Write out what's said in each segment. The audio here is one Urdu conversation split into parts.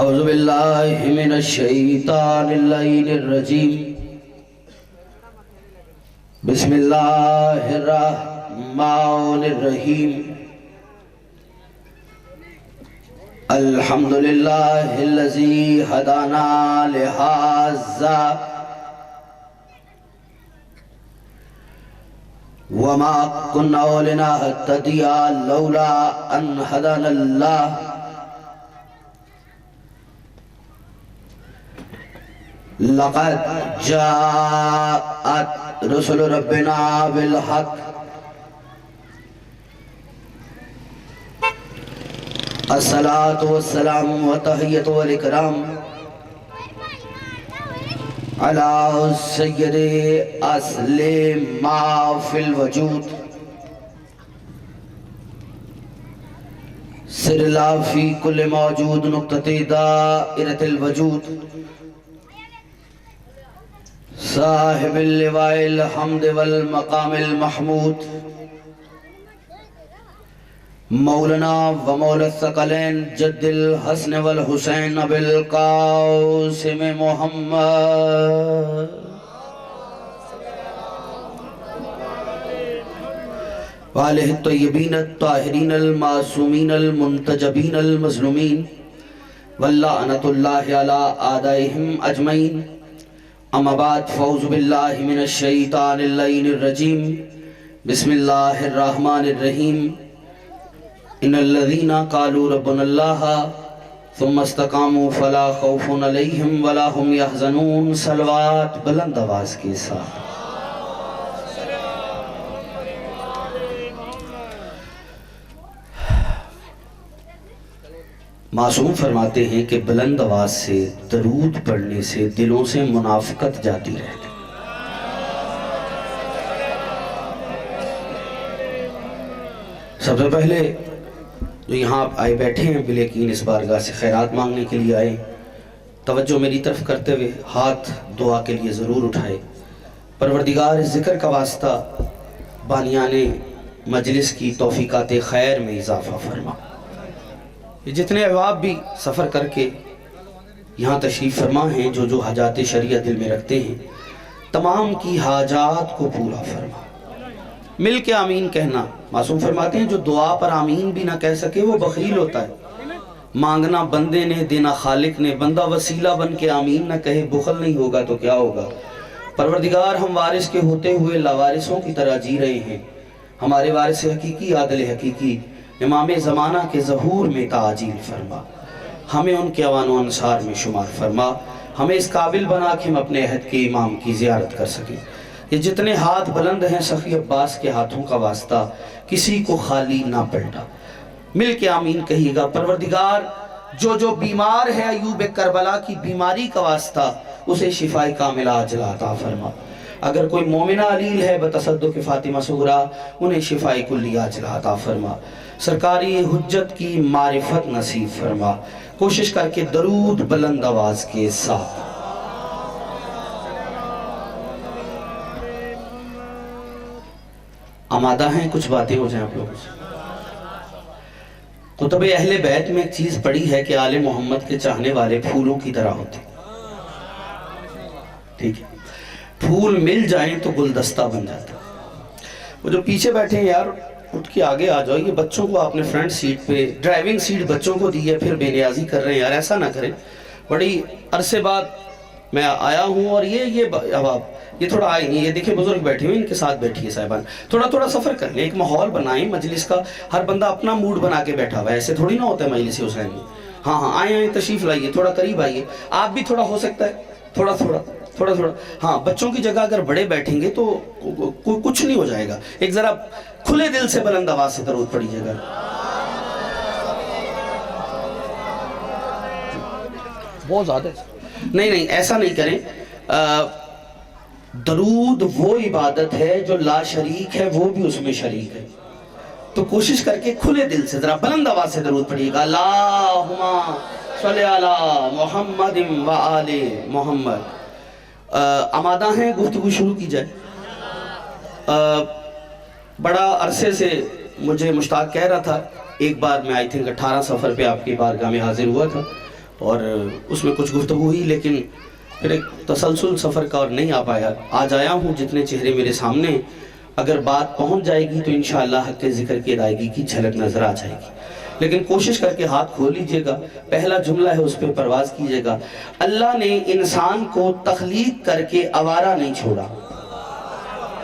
اعوذ باللہ من الشیطان اللعین الرجیم بسم اللہ الرحمن الرحیم الحمدللہ الذی ہدانا لہذا وما كنا لنهتدي لولا ان هدانا الله لقد جاءت رسل ربنا بالحق الصلاة والسلام والتحیۃ والاکرام علی سید اصل ما فی الوجود سر اللہ فی کل موجود نقطۃ دائرۃ الوجود صاحب اللواء الحمد والمقام المحمود مولانا و مولا الثقلین جد الحسن والحسین ابی القاسم محمد وآلہ الطیبین الطاہرین المعصومین المنتجبین المظلومین واللعنۃ اللہ علی اعدائہم اجمعین اما بعد فاعوذ باللہ من الشیطان اللعین الرجیم بسم اللہ الرحمن الرحیم ان الذین قالوا ربنا اللہ ثم استقاموا فلا خوف علیہم ولا هم يحزنون صلوات بلند آواز کے ساتھ معصوم فرماتے ہیں کہ بلند آواز سے درود پڑھنے سے دلوں سے منافقت جاتی رہتی. سب سے پہلے جو یہاں آپ آئے بیٹھے ہیں بلیقین اس بارگاہ سے خیرات مانگنے کے لیے آئے، توجہ میری طرف کرتے ہوئے ہاتھ دعا کے لیے ضرور اٹھائے. پروردگار ذکر کا واسطہ بانیان مجلس کی توفیقات خیر میں اضافہ فرما. یہ جتنے احباب بھی سفر کر کے یہاں تشریف فرما ہیں، جو جو حاجات شریعت دل میں رکھتے ہیں، تمام کی حاجات کو پورا فرما. مل کے آمین کہنا. معصوم فرماتے ہیں جو دعا پر آمین بھی نہ کہہ سکے وہ بخیل ہوتا ہے. مانگنا بندے نے، دینا خالق نے. بندہ وسیلہ بن کے آمین نہ کہے، بخل نہیں ہوگا تو کیا ہوگا. پروردگار ہم وارث کے ہوتے ہوئے لاوارثوں کی طرح جی رہے ہیں. ہمارے وارث حقیقی عادل حقیقی امام زمانہ کے ظہور میں تعجیل فرما. ہمیں ان کے اوان و انصار میں شمار فرما. ہمیں اس قابل بنا کہ ہم اپنے عہد کے امام کی زیارت کر سکیں. یہ جتنے ہاتھ بلند ہیں سخی عباس کے ہاتھوں کا واسطہ کسی کو خالی نہ پلٹا. مل کے آمین کہیے گا. پروردگار جو جو بیمار ہے ایوب کربلا کی بیماری کا واسطہ اسے شفائے کاملہ عاجلہ عطا فرما. اگر کوئی مومنہ علیل ہے بتصدق فاطمہ صغرا انہیں شفائے کلی عاجلہ عطا فرما. سرکاری حجت کی معرفت نصیب فرما. کوشش کر کے درود بلند آواز کے ساتھ. آمادہ ہیں؟ کچھ باتیں ہو جائیں آپ لوگوں سے. کتب اہل بیت میں ایک چیز پڑھی ہے کہ آل محمد کے چاہنے والے پھولوں کی طرح ہوتے. ٹھیک ہے، پھول مل جائیں تو گلدستہ بن جاتا. وہ جو پیچھے بیٹھے ہیں یار اٹھ کے آگے آ جاؤ. یہ بچوں کو آپ نے فرنٹ سیٹ پہ ڈرائیونگ سیٹ بچوں کو دی ہے پھر بے نیازی کر رہے ہیں یار. ایسا نہ کریں. بڑی عرصے بعد میں آیا ہوں اور یہ اب آپ یہ تھوڑا آئے نہیں. یہ دیکھیں بزرگ بیٹھے ہوئے ان کے ساتھ بیٹھیے صاحبان. تھوڑا سفر کر لیں. ایک ماحول بنائیں مجلس کا. ہر بندہ اپنا موڈ بنا کے بیٹھا ہوا ہے. ایسے تھوڑی نہ ہوتا ہے مجلس حسین میں. ہاں آئیں تشریف لائیے. تھوڑا قریب آئیے. آپ بھی تھوڑا ہو سکتا ہے تھوڑا. ہاں بچوں کی جگہ اگر بڑے بیٹھیں گے تو کچھ نہیں ہو جائے گا. ایک ذرا کھلے دل سے بلند آواز سے درود پڑھیے گا. بہت زیادہ نہیں ایسا نہیں کریں. درود وہ عبادت ہے جو لا شریک ہے وہ بھی اس میں شریک ہے. تو کوشش کر کے کھلے دل سے ذرا بلند آواز سے درود پڑھیے گا. اللہم صلی علی محمد و آل محمد. آمادہ ہیں؟ گفتگو شروع کی جائے. بڑا عرصے سے مجھے مشتاق کہہ رہا تھا. ایک بار میں آئی تھنک 18 سفر پہ آپ کی بارگاہ میں حاضر ہوا تھا. اور اس میں کچھ گفتگو ہوئی، لیکن پھر ایک تسلسل سفر کا اور نہیں آ پایا. آج آیا ہوں، جتنے چہرے میرے سامنے، اگر بات پہنچ جائے گی تو انشاءاللہ حق کے ذکر کی ادائیگی کی جھلک نظر آ جائے گی. لیکن کوشش کر کے ہاتھ کھول لیجئے گا. پہلا جملہ ہے، اس پہ پرواز کیجئے گا. اللہ نے انسان کو تخلیق کر کے آوارہ نہیں چھوڑا.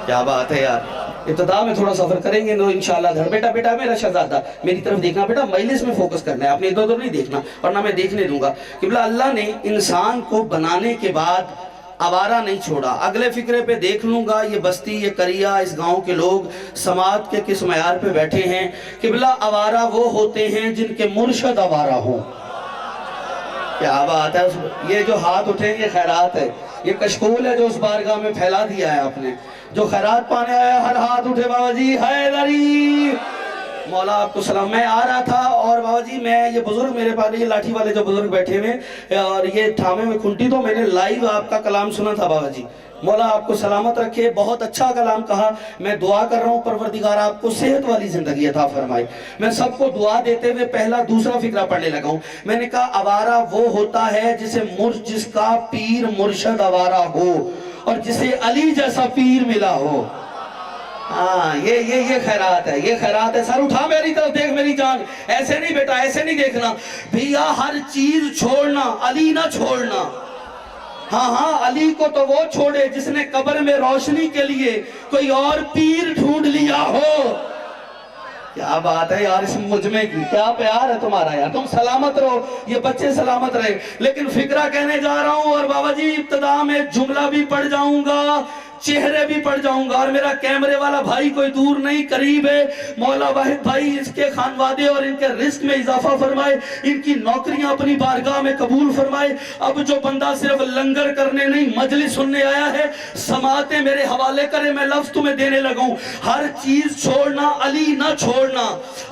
کیا بات ہے یار. ابتدا میں تھوڑا سفر کریں گے، انشاءاللہ دھڑ. بیٹا میرا شہزادہ، میری طرف دیکھنا بیٹا، مجلس میں فوکس کرنا ہے، آپ نے ادھر ادھر نہیں دیکھنا ورنہ میں دیکھنے دوں گا. کہ اللہ نے انسان کو بنانے کے بعد آوارہ نہیں چھوڑا. اگلے فکرے پہ دیکھ لوں گا، یہ بستی، یہ قریہ، اس گاؤں کے لوگ سماعت کے کس معیار پہ بیٹھے ہیں. قبلہ آوارہ وہ ہوتے ہیں جن کے مرشد آوارہ ہوں. کیا بات ہے. یہ جو ہاتھ اٹھیں یہ خیرات ہے، یہ کشکول ہے جو اس بارگاہ میں پھیلا دیا ہے آپ نے. جو خیرات پانے آیا ہر ہاتھ اٹھے. بابا جی حیدری، مولا آپ کو سلام. میں آ رہا تھا اور بابا جی میں یہ بزرگ میرے پاس، یہ لاٹھی والے جو بزرگ بیٹھے ہوئے اور یہ تھامے میں کھنٹی، تو میں نے لائیو آپ کا کلام سنا تھا. بابا جی مولا آپ کو سلامت رکھے. بہت اچھا کلام کہا. میں دعا کر رہا ہوں پروردگار آپ کو صحت والی زندگی عطا فرمائے. میں سب کو دعا دیتے ہوئے پہلا دوسرا فقرہ پڑھنے لگا ہوں. میں نے کہا آوارہ وہ ہوتا ہے جس کا پیر مرشد آوارہ ہو اور جسے علی جیسا پیر ملا ہو. ہاں یہ خیرات ہے، یہ خیرات ہے. سر اٹھا میری طرف دیکھ میری جان. ایسے نہیں بیٹا، ایسے نہیں دیکھنا بھیا. ہر چیز چھوڑنا، علی نہ چھوڑنا. ہاں علی کو تو وہ چھوڑے جس نے قبر میں روشنی کے لیے کوئی اور پیر ڈھونڈ لیا ہو. کیا بات ہے یار اس مجمع کی. کیا پیار ہے تمہارا یار. تم سلامت رہو، یہ بچے سلامت رہے. لیکن فقرہ کہنے جا رہا ہوں اور بابا جی ابتدا میں جملہ بھی پڑھ جاؤں گا، چہرے بھی پڑھ جاؤں گا. اور میرا کیمرے والا بھائی کوئی دور نہیں قریب ہے، مولا واحد بھائی اس کے خانوادے اور ان کے رزق میں اضافہ فرمائے، ان کی نوکریاں اپنی بارگاہ میں قبول فرمائے. اب جو بندہ صرف لنگر کرنے نہیں مجلس سننے آیا ہے، سماعتیں میرے حوالے کرے. میں لفظ تمہیں دینے لگا ہوں. ہر چیز چھوڑنا، علی نہ چھوڑنا.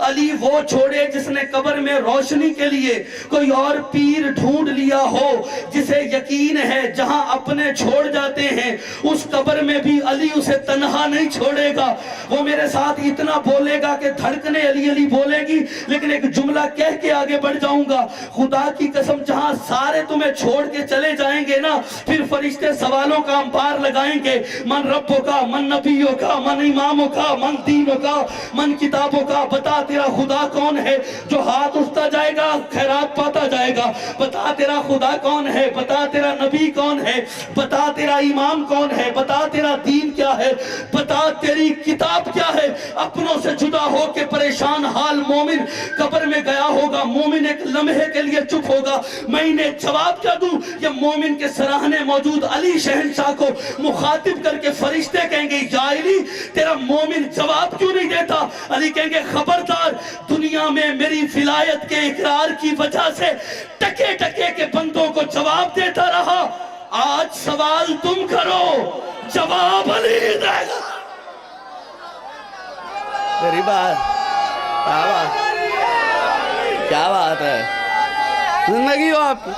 علی وہ چھوڑے جس نے قبر میں روشنی کے لیے کوئی اور پیر ڈھونڈ لیا ہو، جسے یقین ہے جہاں اپنے چھوڑ جاتے ہیں اس قبر میں بھی علی اسے تنہا نہیں چھوڑے گا. وہ میرے ساتھ اتنا بولے گا کہ دھڑکنے علی علی بولے گی. لیکن ایک جملہ کہہ کے آگے بڑھ جاؤں گا. خدا کی قسم جہاں سارے تمہیں چھوڑ کے چلے جائیں گے نا، پھر فرشتے سوالوں کا امپار لگائیں گے. من ربوں کا، من نبیوں کا، من اماموں کا، من دینوں کا، من کتابوں کا. بتا تیرا خدا کون ہے. جو ہاتھ اٹھتا جائے گا خیرات پاتا جائے گا. بتا تیرا خدا کون ہے. بتا تیرا نبی کون ہے. بتا تیرا امام کون ہے. بتا تیرا دین کیا ہے. بتا تیری کتاب کیا ہے. اپنوں سے جدا ہو کے پریشان حال مومن قبر میں گیا ہوگا. مومن ایک لمحے کے لیے چپ ہوگا. میں انہیں جواب کیا دوں. یہ مومن کے سراہنے موجود علی شہنشاہ کو مخاطب کر کے فرشتے کہیں گے یا علی تیرا مومن جواب کیوں نہیں دیتا. علی کہیں گے خبردار، دنیا میں میری ولایت کے اقرار کی وجہ سے ٹکے ٹکے کے بندوں کو جواب دیتا رہا. آج سوال تم کرو، جواب علی دے گا. میری بات کیا بات ہے. زندگی ہو آپ کی.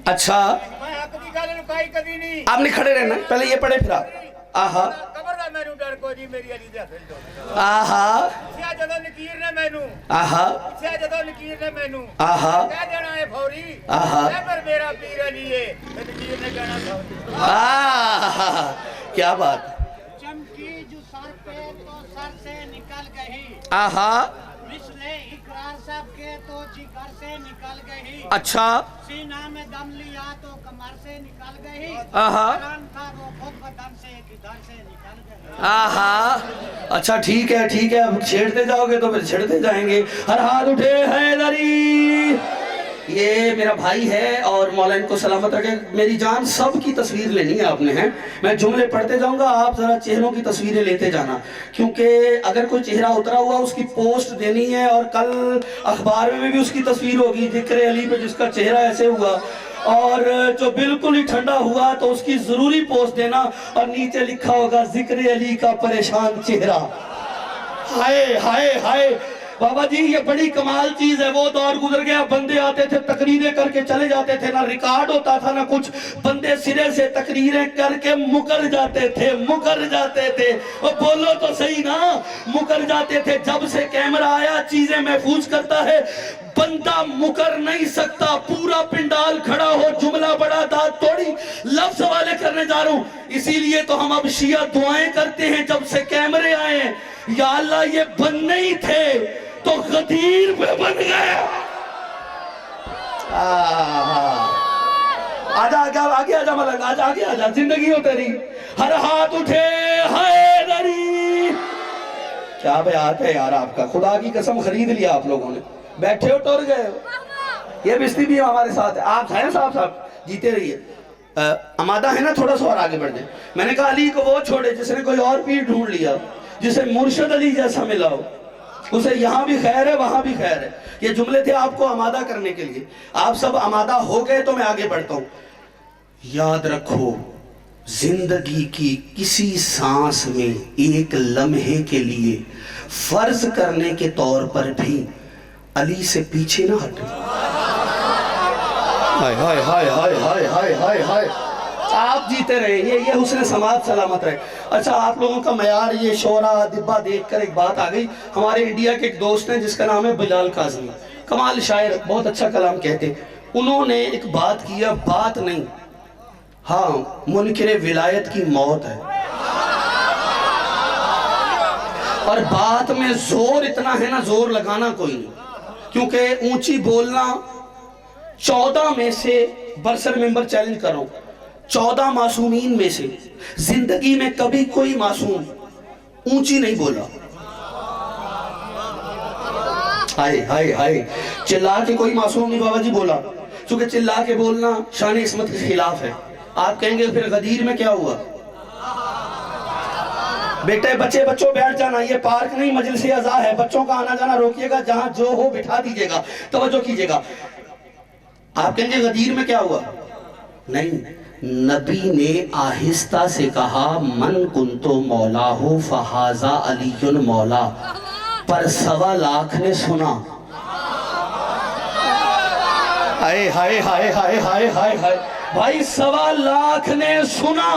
اچھا آپ نے کھڑے رہنا، پہلے یہ پڑھے پھر آپ. آہا آہا آہا آہا آہا. کیا بات. چمکی جو سر پہ تو سر سے نکل گئی. آہا. مثل اقرار سب کے تو جگر سے نکل گئی. اچھا. سینہ میں دم لیا تو کمر سے نکل گئی. آہا. قرآن تھا وہ خود بدن سے کدھر سے نکل گئی. آہا. اچھا ٹھیک ہے ٹھیک ہے. اب چھیڑتے جاؤ گے تو پھر چھیڑتے جائیں گے. ہر ہاتھ اٹھے حیدری. یہ میرا بھائی ہے اور مولا ان کو سلامت رکھے. میری جان سب کی تصویر لینی ہے آپ نے ہیں. میں جملے پڑھتے جاؤں گا، آپ ذرا چہروں کی تصویریں لیتے جانا، کیونکہ اگر کوئی چہرہ اترا ہوا اس کی پوسٹ دینی ہے. اور کل اخبار میں بھی اس کی تصویر ہوگی ذکر علی پہ جس کا چہرہ ایسے ہوا، اور جو بالکل ہی ٹھنڈا ہوا تو اس کی ضروری پوسٹ دینا. اور نیچے لکھا ہوگا ذکر علی کا پریشان چہرہ. ہائے ہائے ہائے. بابا جی یہ بڑی کمال چیز ہے. وہ دور گزر گیا، بندے آتے تھے تقریریں کر کے چلے جاتے تھے، نہ ریکارڈ ہوتا تھا نہ کچھ، بندے سرے سے تقریریں کر کے مکر جاتے تھے اور بولو تو صحیح نا، مکر جاتے تھے۔ جب سے کیمرہ آیا چیزیں محفوظ کرتا ہے، بندہ مکر نہیں سکتا، پورا پنڈال کھڑا ہو، جملہ بڑا داد توڑی، لفظ والے کرنے جا رہا ہوں۔ اسی لیے تو ہم اب شیعہ دعائیں کرتے ہیں جب سے کیمرے آئے، یا اللہ یہ بننے ہی تھے تو غدیر پہ بن گئے۔ آگے آجا ملنگ، آگے آجا، زندگی ہو تیری، ہر ہاتھ اٹھے حیدری۔ کیا بیعت ہے یار آپ کا، خدا کی قسم خرید لیا آپ لوگوں نے، بیٹھے ہو ٹور گئے ہو۔ یہ بستی بھی ہمارے ساتھ ہے، آپ ہیں صاحب جیتے رہیے۔ امادہ ہے نا، تھوڑا سا اور آگے بڑھ جائیں۔ میں نے کہا علی کو وہ چھوڑے جس نے کوئی اور پیر ڈھونڈ لیا، جسے مرشد علی جیسا ملا ہو، اسے یہاں بھی خیر ہے وہاں بھی خیر ہے۔ یہ جملے تھے آپ کو آمادہ کرنے کے لیے، آپ سب آمادہ ہو گئے تو میں آگے بڑھتا ہوں۔ یاد رکھو زندگی کی کسی سانس میں ایک لمحے کے لیے فرض کرنے کے طور پر بھی علی سے پیچھے نہ ہٹو۔ ہائے ہائے ہائے ہائے ہائے ہائے ہائے ہائے، آپ جیتے رہے، یہ حسن سماعت سلامت رہے۔ اچھا آپ لوگوں کا معیار یہ شورا دبا دیکھ کر ایک بات آ گئی۔ ہمارے انڈیا کے ایک دوست ہیں جس کا نام ہے بلال کاظمی، کمال شاعر، بہت اچھا کلام کہتے۔ انہوں نے ایک بات کیا، بات نہیں، ہاں منکر ولایت کی موت ہے، اور بات میں زور اتنا ہے نا، زور لگانا کوئی نہیں، کیونکہ اونچی بولنا 14 میں سے برسر ممبر چیلنج کر رہا ہوں، 14 معصومین میں سے زندگی میں کبھی کوئی معصوم اونچی نہیں بولا۔ ہائے ہائے ہائے، چلا کے کوئی معصوم نہیں بابا جی بولا، چونکہ چلا کے بولنا شان عصمت کے خلاف ہے۔ آپ کہیں گے پھر غدیر میں کیا ہوا؟ بیٹے بچوں بیٹھ جانا، یہ پارک نہیں مجلس عزا ہے، بچوں کا آنا جانا روکیے گا، جہاں جو ہو بٹھا دیجئے گا، توجہ کیجئے گا۔ آپ کہیں گے غدیر میں کیا ہوا؟ نہیں، نبی نے آہستہ سے کہا من کنتو مولا ہو فہذا علی مولا، پر 1.25 لاکھ نے سنا۔ ہائے ہائے ہائے ہائے ہائے ہائے ہائے بھائی، 1.25 لاکھ نے سنا۔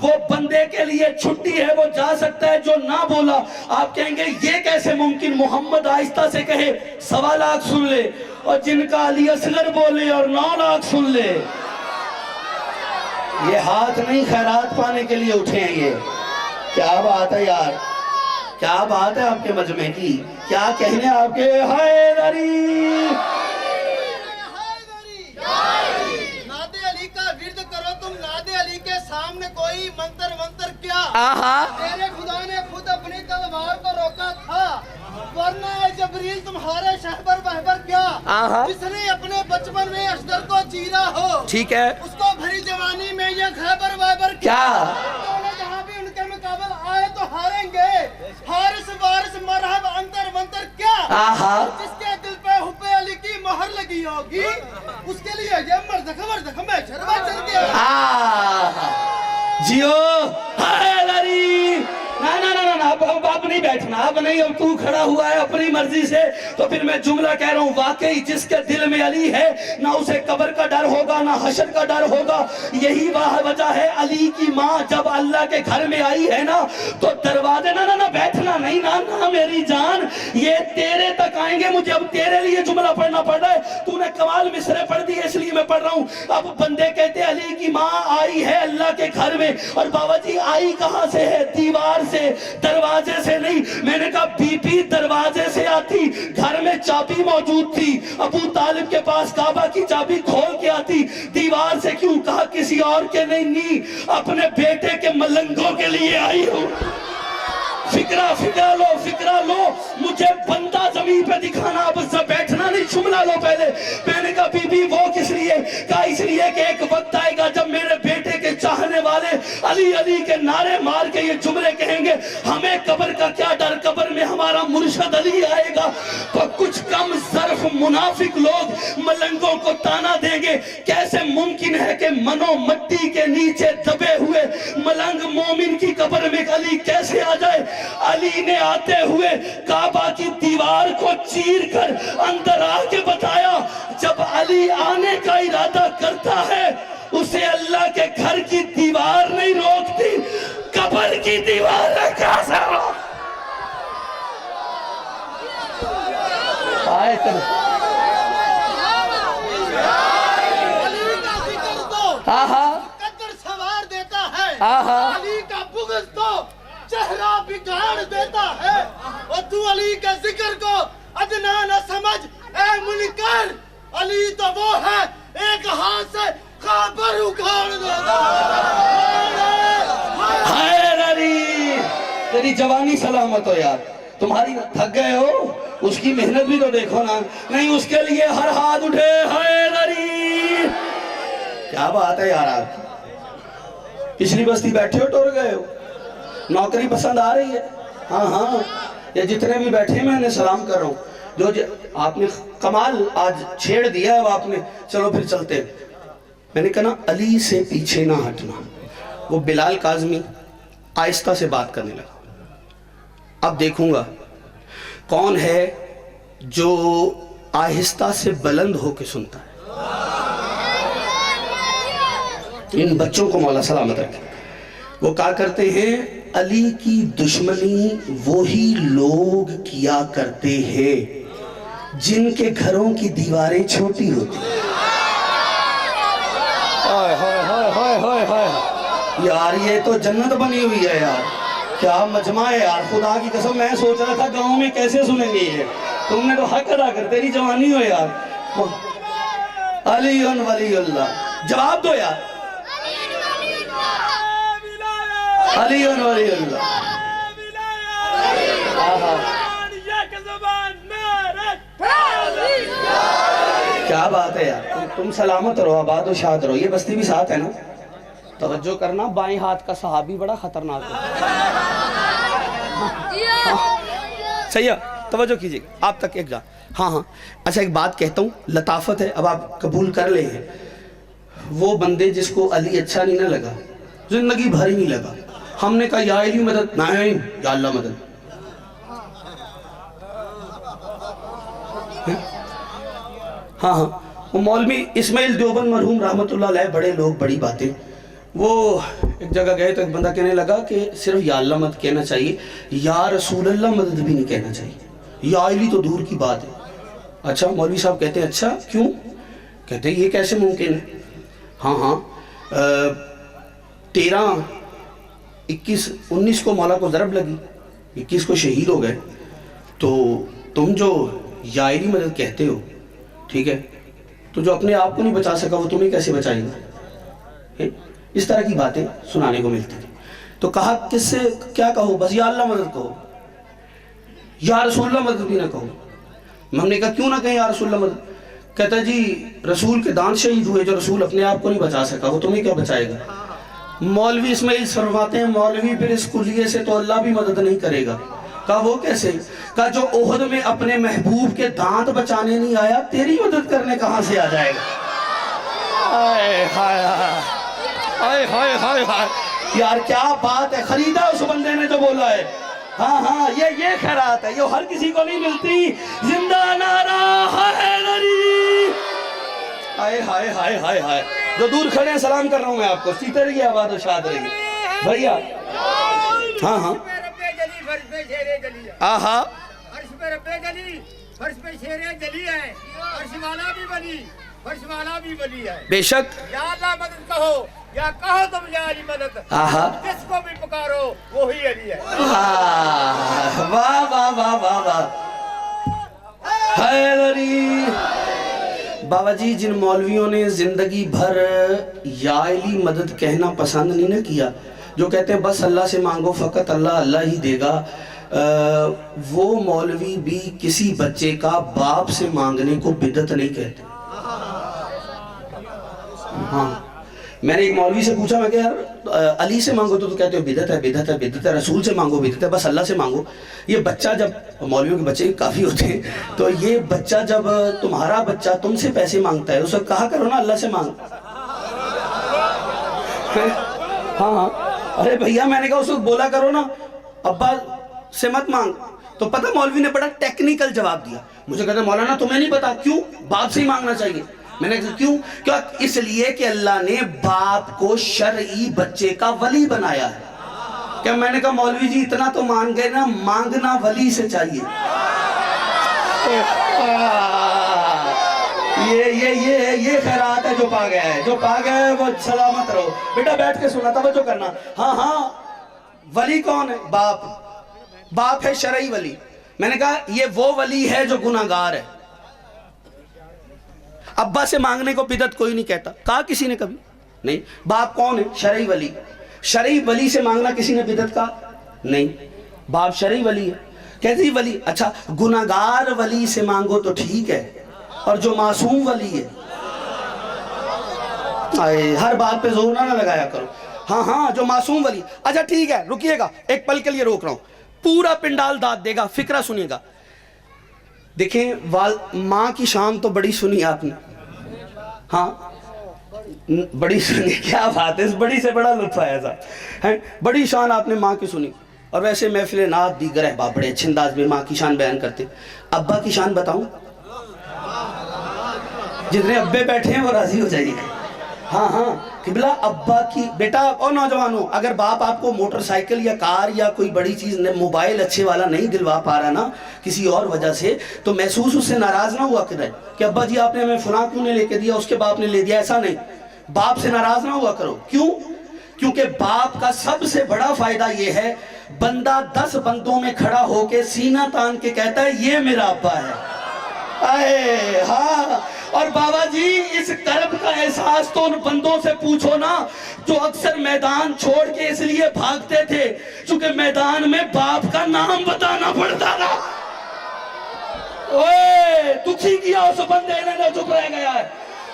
وہ بندے کے لیے چھٹی ہے، وہ جا سکتا ہے جو نہ بولا۔ آپ کہیں گے یہ کیسے ممکن، محمد آہستہ سے کہے 1.25 لاکھ سن لے، اور جن کا علی اصغر بولے اور 9 لاکھ سن لے۔ یہ ہاتھ نہیں خیرات پانے کے لیے اٹھے ہیں، یہ کیا بات ہے یار، کیا بات ہے آپ کے مجمع کی، کیا کہنے آپ کے حیدری۔ ناد علی کا ورد کرو تم، ناد علی کے سامنے کوئی منتر کیا، تیرے خدا نے خود اپنی تلوار کو روکا تھا، ورنہ جبریل تمہارے شہبر بہبر کیا، جس نے اپنے بچپن میں اشتر کو چیرا ہو، ٹھیک ہے، اس کو بھری جوانی میں یہ خیبر بہبر کیا، جہاں بھی ان کے مقابل آئے تو ہاریں گے، حارس وارس مرحب انتر منتر کیا، جس کے دل پہ حب علی کی مہر لگی ہوگی، اس کے لیے یہ مرد خمر شربہ چل گیا۔ جیو حیدری، نا اب نہیں بیٹھنا، اب نہیں، اب تو کھڑا ہوا ہے اپنی مرضی سے، تو پھر میں جملہ کہہ رہا ہوں، واقعی جس کے دل میں علی ہے نہ اسے قبر کا ڈر ہوگا نہ حشر کا ڈر ہوگا۔ یہی وجہ ہے علی کی ماں جب اللہ کے گھر میں آئی ہے نا تو دروازے نہ بیٹھنا نہیں، نہ میری جان، یہ تیرے تک آئیں گے، مجھے اب تیرے لیے جملہ پڑھنا پڑ رہا ہے، تو نے کمال مصرے پڑھ دی اس لیے میں پڑھ رہا ہوں۔ اب بندے کہتے علی کی ماں آئی ہے اللہ کے گھر میں، اور بابا جی آئی کہاں سے ہے؟ دیوار سے، دروازے سے نہیں۔ میں نے کہا بی بی دروازے سے آتی، گھر میں چابی موجود تھی، ابو طالب کے پاس کعبہ کی چابی کھول کے آتی، دیوار سے کیوں؟ کہا کسی اور کے نہیں، اپنے بیٹے کے ملنگوں کے لیے آئی ہوں۔ فکرہ لو، مجھے بندہ زمین پہ دکھانا، اب بیٹھنا نہیں، جملہ لو پہلے۔ میں نے کہا بی بی وہ کس لیے؟ کہا اس لیے کہ ایک وقت آئے گا جب میرے بیٹے کے چاہنے والے علی علی کے نعرے مار کے یہ جملے کہیں گے، ہمیں قبر کا کیا ڈر، قبر میں ہمارا مرشد علی آئے گا۔ تو کچھ کم ظرف منافق لوگ ملنگوں کو تانا دیں گے، کیسے ممکن ہے کہ کہ منو مٹی کے نیچے دبے ہوئے ملنگ مومن کی قبر میں علی کیسے آ جائے؟ علی نے آتے ہوئے کعبہ کی دیوار کو چیر کر اندر آ کے بتایا، جب علی آنے کا ارادہ کرتا ہے اسے اللہ کے گھر کی دیوار نہیں روکتی، قبر کی دیوار کیسے روک؟ آئے تر قدر سوار دیتا ہے، علی کا بغض تو چہرہ بگاڑ دیتا ہے، اور تو علی کے ذکر کو ادنا نہ سمجھ اے منکر، علی تو وہ ہے ایک ہاتھ سے خبر اکھاڑ دیتا ہے۔ حیر علی، تیری جوانی سلامت ہو یار، تمہاری تھک گئے ہو، اس کی محنت بھی تو دیکھو نا، نہیں اس کے لیے ہر ہاتھ اٹھے۔ حیر علی، کیا بات ہے یار، آپ کی پچھلی بستی بیٹھے ہو ٹور گئے ہو، نوکری پسند آ رہی ہے؟ ہاں ہاں، یہ جتنے بھی بیٹھے میں انہیں سلام کر رہا ہوں، جو آپ نے کمال آج چھیڑ دیا ہے وہ آپ نے، چلو پھر چلتے ہیں۔ میں نے کہا نا علی سے پیچھے نہ ہٹنا۔ وہ بلال کاظمی آہستہ سے بات کرنے لگا، اب دیکھوں گا کون ہے جو آہستہ سے بلند ہو کے سنتا ہے۔ ان بچوں کو مولا سلامت رکھے۔ وہ کہا کرتے ہیں علی کی دشمنی وہی لوگ کیا کرتے ہیں جن کے گھروں کی دیواریں چھوٹی ہوتی ہیں۔ یار یہ تو جنت بنی ہوئی ہے یار، کیا مجمع ہے یار، خدا کی قسم میں سوچ رہا تھا گاؤں میں کیسے سنیں گے یہ، تم نے تو حق ادا کر، تیری جوانی ہو یار۔ علی ولی اللہ، جواب دو یار، علی ولی اللہ۔ کیا بات ہے یار، تم سلامت رہو، آباد و شاد رہو۔ یہ بستی بھی ساتھ ہے نا، توجہ کرنا، بائیں ہاتھ کا صحابی بڑا خطرناک ہے۔ صحیح ہے، توجہ کیجئے، آپ تک ایک جا، ہاں ہاں۔ اچھا ایک بات کہتا ہوں، لطافت ہے، اب آپ قبول کر لیں ہیں۔ وہ بندے جس کو علی اچھا نہیں نہ لگا، زندگی بھر ہی نہیں لگا، ہم نے کہا یا علی مدد، نہیں یا اللہ مدد۔ ہاں ہاں، وہ مولوی اسماعیل دیوبند مرحوم رحمت اللہ علیہ، بڑے لوگ بڑی باتیں، وہ ایک جگہ گئے تو ایک بندہ کہنے لگا کہ صرف یا اللہ مدد کہنا چاہیے، یا رسول اللہ مدد بھی نہیں کہنا چاہیے، یا علی تو دور کی بات ہے۔ اچھا مولوی صاحب کہتے ہیں اچھا کیوں؟ کہتے ہیں یہ کیسے ممکن ہے؟ ہاں ہاں، 13 21 19 کو مولا کو ضرب لگی، 21 کو شہید ہو گئے، تو تم جو یا علی مدد کہتے ہو، ٹھیک ہے، تو جو اپنے آپ کو نہیں بچا سکا وہ تمہیں کیسے بچائے گا؟ اس طرح کی باتیں سنانے کو ملتی تھی۔ تو کہا کس سے کیا کہو؟ بس یا اللہ مدد کہو، یا رسول اللہ مدد بھی نہ کہو۔ ہم نے کہا کیوں نہ کہیں یا رسول اللہ مدد؟ کہتا ہے جی رسول کے دان شہید ہوئے، جو رسول اپنے آپ کو نہیں بچا سکا وہ تمہیں کیا بچائے گا؟ مولوی اسماعیل فرماتے ہیں مولوی پھر اس کلیے سے تو اللہ بھی مدد نہیں کرے گا۔ کہا وہ کیسے؟ کہا جو احد میں اپنے محبوب کے دانت بچانے نہیں آیا، تیری مدد کرنے کہاں سے آ جائے گا؟ یار کیا بات ہے، خریدا اس بندے نے جو بولا ہے۔ ہاں ہاں، یہ خیرات ہے، یہ ہر کسی کو نہیں ملتی۔ زندہ نعرہ حیدری، ہائے ہائے ہائے ہائے ہائے۔ جو دور کھڑے ہیں سلام کر رہا ہوں میں آپ کو، سیتے رہیے، آباد و شاد رہیے بھیا۔ ہاں ہاں، آہا، فرش پہ رب جلی، فرش پہ شیر جلی ہے، فرش والا بھی بلی، فرش والا بھی بلی ہے۔ بے شک، یا اللہ مدد کہو، یا کہو تم یا علی مدد، آہا، جس کو بھی پکارو وہی علی ہے۔ واہ واہ واہ واہ واہ، حیدری۔ بابا جی جن مولویوں نے زندگی بھر یا علی مدد کہنا پسند نہیں نہ کیا، جو کہتے ہیں بس اللہ سے مانگو، فقط اللہ اللہ ہی دے گا، وہ مولوی بھی کسی بچے کا باپ سے مانگنے کو بدعت نہیں کہتے۔ ہاں، میں نے ایک مولوی سے پوچھا، میں کہ یار علی سے مانگو تو کہتے ہو بدعت ہے، بدعت ہے، بدعت ہے، رسول سے مانگو بدعت ہے، بس اللہ سے مانگو۔ یہ بچہ جب، مولویوں کے بچے کافی ہوتے ہیں، تو یہ بچہ جب تمہارا بچہ تم سے پیسے مانگتا ہے، اس وقت کہا کرو نا اللہ سے مانگ۔ ہاں ہاں ارے بھیا میں نے کہا اس وقت بولا کرو نا ابا سے مت مانگ. تو پتہ مولوی نے بڑا ٹیکنیکل جواب دیا. مجھے کہتا مولانا تمہیں نہیں پتا کیوں باپ سے ہی مانگنا چاہیے. میں نے کہا کیوں؟ کیا اس لیے کہ اللہ نے باپ کو شرعی بچے کا ولی بنایا ہے. کیا میں نے کہا مولوی جی اتنا تو مان گئے نا, مانگنا ولی سے چاہیے. یہ خیرات ہے جو پا گیا ہے, جو پا گیا ہے وہ سلامت رہو. بیٹا بیٹھ کے سنا, توجہ کرنا. ہاں ہاں ولی کون ہے؟ باپ. باپ ہے شرعی ولی. میں نے کہا یہ وہ ولی ہے جو گناہگار ہے. ابا سے مانگنے کو بدعت کوئی نہیں کہتا, کہا کسی نے کبھی نہیں. باپ کون ہے؟ شرعی ولی. شرعی ولی سے مانگنا کسی نے بدعت کہا نہیں. باپ شرعی ولی ہے. کیسی ولی؟ اچھا گناہگار ولی سے مانگو تو ٹھیک ہے, اور جو معصوم ولی ہے ہر بات پہ زور نہ لگایا کرو. ہاں ہاں جو معصوم ولی. اچھا ٹھیک ہے رکیے گا ایک پل کے لیے روک رہا ہوں. پورا پنڈال داد دے گا, فکرہ سنیے گا. دیکھیں ماں کی شان تو بڑی سنی آپ نے. ہاں بڑی سنی, کیا بات ہے, اس بڑی سے بڑا لطف آیا تھا. بڑی شان آپ نے ماں کی سنی. اور ویسے محفل نعت دیگر احباب بڑے اچھے انداز میں ماں کی شان بیان کرتے. ابا کی شان بتاؤں؟ جتنے ابے بیٹھے ہیں وہ راضی ہو جائیے. ہاں ہاں قبلہ ابا کی. بیٹا اور نوجوانوں, اگر باپ آپ کو موٹر سائیکل یا کار یا کوئی بڑی چیز موبائل اچھے والا نہیں دلوا پا رہا نا کسی اور وجہ سے, تو محسوس اس سے ناراض نہ ہوا کرے کہ ابا جی آپ نے ہمیں فلاں کیوں نہیں لے کے دیا, اس کے باپ نے لے دیا. ایسا نہیں, باپ سے ناراض نہ ہوا کرو. کیوں؟ کیونکہ باپ کا سب سے بڑا فائدہ یہ ہے بندہ 10 بندوں میں کھڑا ہو کے سینہ تان کے کہتا ہے یہ میرا ابا ہے. آئے ہاں. اور بابا جی اس کرب کا احساس تو ان بندوں سے پوچھو نا جو اکثر میدان چھوڑ کے اس لیے بھاگتے تھے چونکہ میدان میں باپ کا نام بتانا پڑتا تھا. اوے دکھی کیا اس بندے نے جو چپ رہ گیا ہے.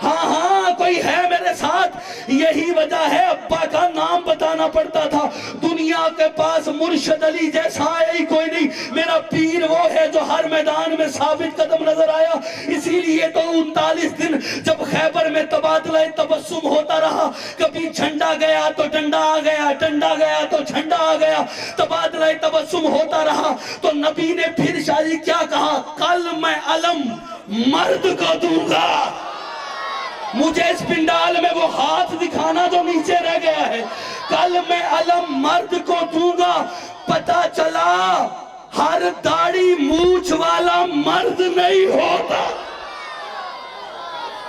ہاں ہاں کوئی ہے میرے ساتھ. یہی وجہ ہے ابا کا نام بتانا پڑتا تھا. دنیا کے پاس مرشد علی جیسا ہے ہی کوئی نہیں. میرا پیر وہ ہے جو ہر میدان میں ثابت قدم نظر آیا. اسی لیے تو 39 دن جب خیبر میں تبادلہ تبسم ہوتا رہا, کبھی جھنڈا گیا تو ڈنڈا آ گیا, ڈنڈا گیا تو جھنڈا آ گیا, تبادلہ تبسم ہوتا رہا. تو نبی نے پھر شاہی کیا کہا, کل میں علم مرد کو دوں گا. مجھے اس پنڈال میں وہ ہاتھ دکھانا جو نیچے رہ گیا ہے. کل میں علم مرد کو دوں گا. پتہ چلا ہر داڑھی مونچھ والا مرد نہیں ہوتا.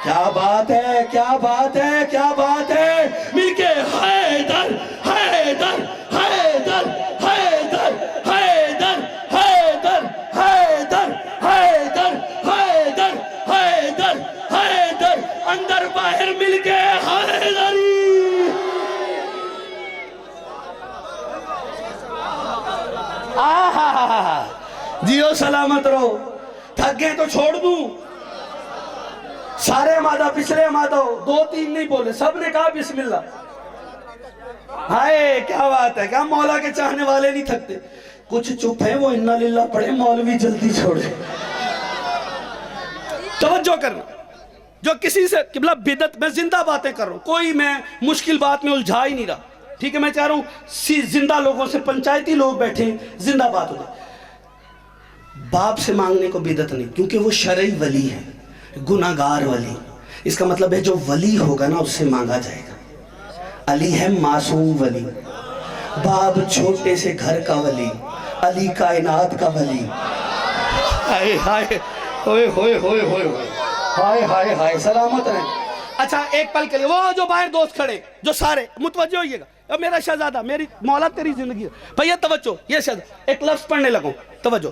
کیا بات ہے, کیا بات ہے, کیا بات ہے. مل کے حیدر حیدر حیدر حیدر حیدر حیدر حیدر حیدر حیدر حیدر حیدر اندر باہر مل کے حیدری. جیو سلامت رہو. تھک گئے تو چھوڑ دوں. سارے مادہ پچھلے مادہ ہو, 2-3 نہیں بولے, سب نے کہا بسم اللہ. ہائے کیا بات ہے. کیا مولا کے چاہنے والے نہیں تھکتے. کچھ چپ ہیں وہ انا للہ پڑھے, مولوی جلدی چھوڑے. توجہ کرنا. جو کسی سے قبلہ بدعت, میں زندہ باتیں کر رہا ہوں, کوئی میں مشکل بات میں الجھا ہی نہیں رہا. ٹھیک ہے, میں چاہ رہا ہوں زندہ لوگوں سے, پنچایتی لوگ بیٹھے ہیں, زندہ بات ہو جائے. باپ سے مانگنے کو بدعت نہیں, کیونکہ وہ شرعی ولی ہے, گناہگار ولی. اس کا مطلب ہے جو ولی ہوگا نا اس سے مانگا جائے گا. علی ہے معصوم ولی, باب چھوٹے سے گھر کا ولی, علی کائنات کا ولی. ہائے ہائے ہوئے ہوئے ہوئے ہوئے ہوئے ہائے ہائے ہائے سلامت رہیں. اچھا ایک پل کے لیے وہ جو باہر دوست کھڑے جو سارے متوجہ ہوئیے گا. اب میرا شہزادہ, میری مولا تیری زندگی ہے بھئیہ, توجہ. یہ شہزادہ ایک لفظ پڑھنے لگوں, توجہ.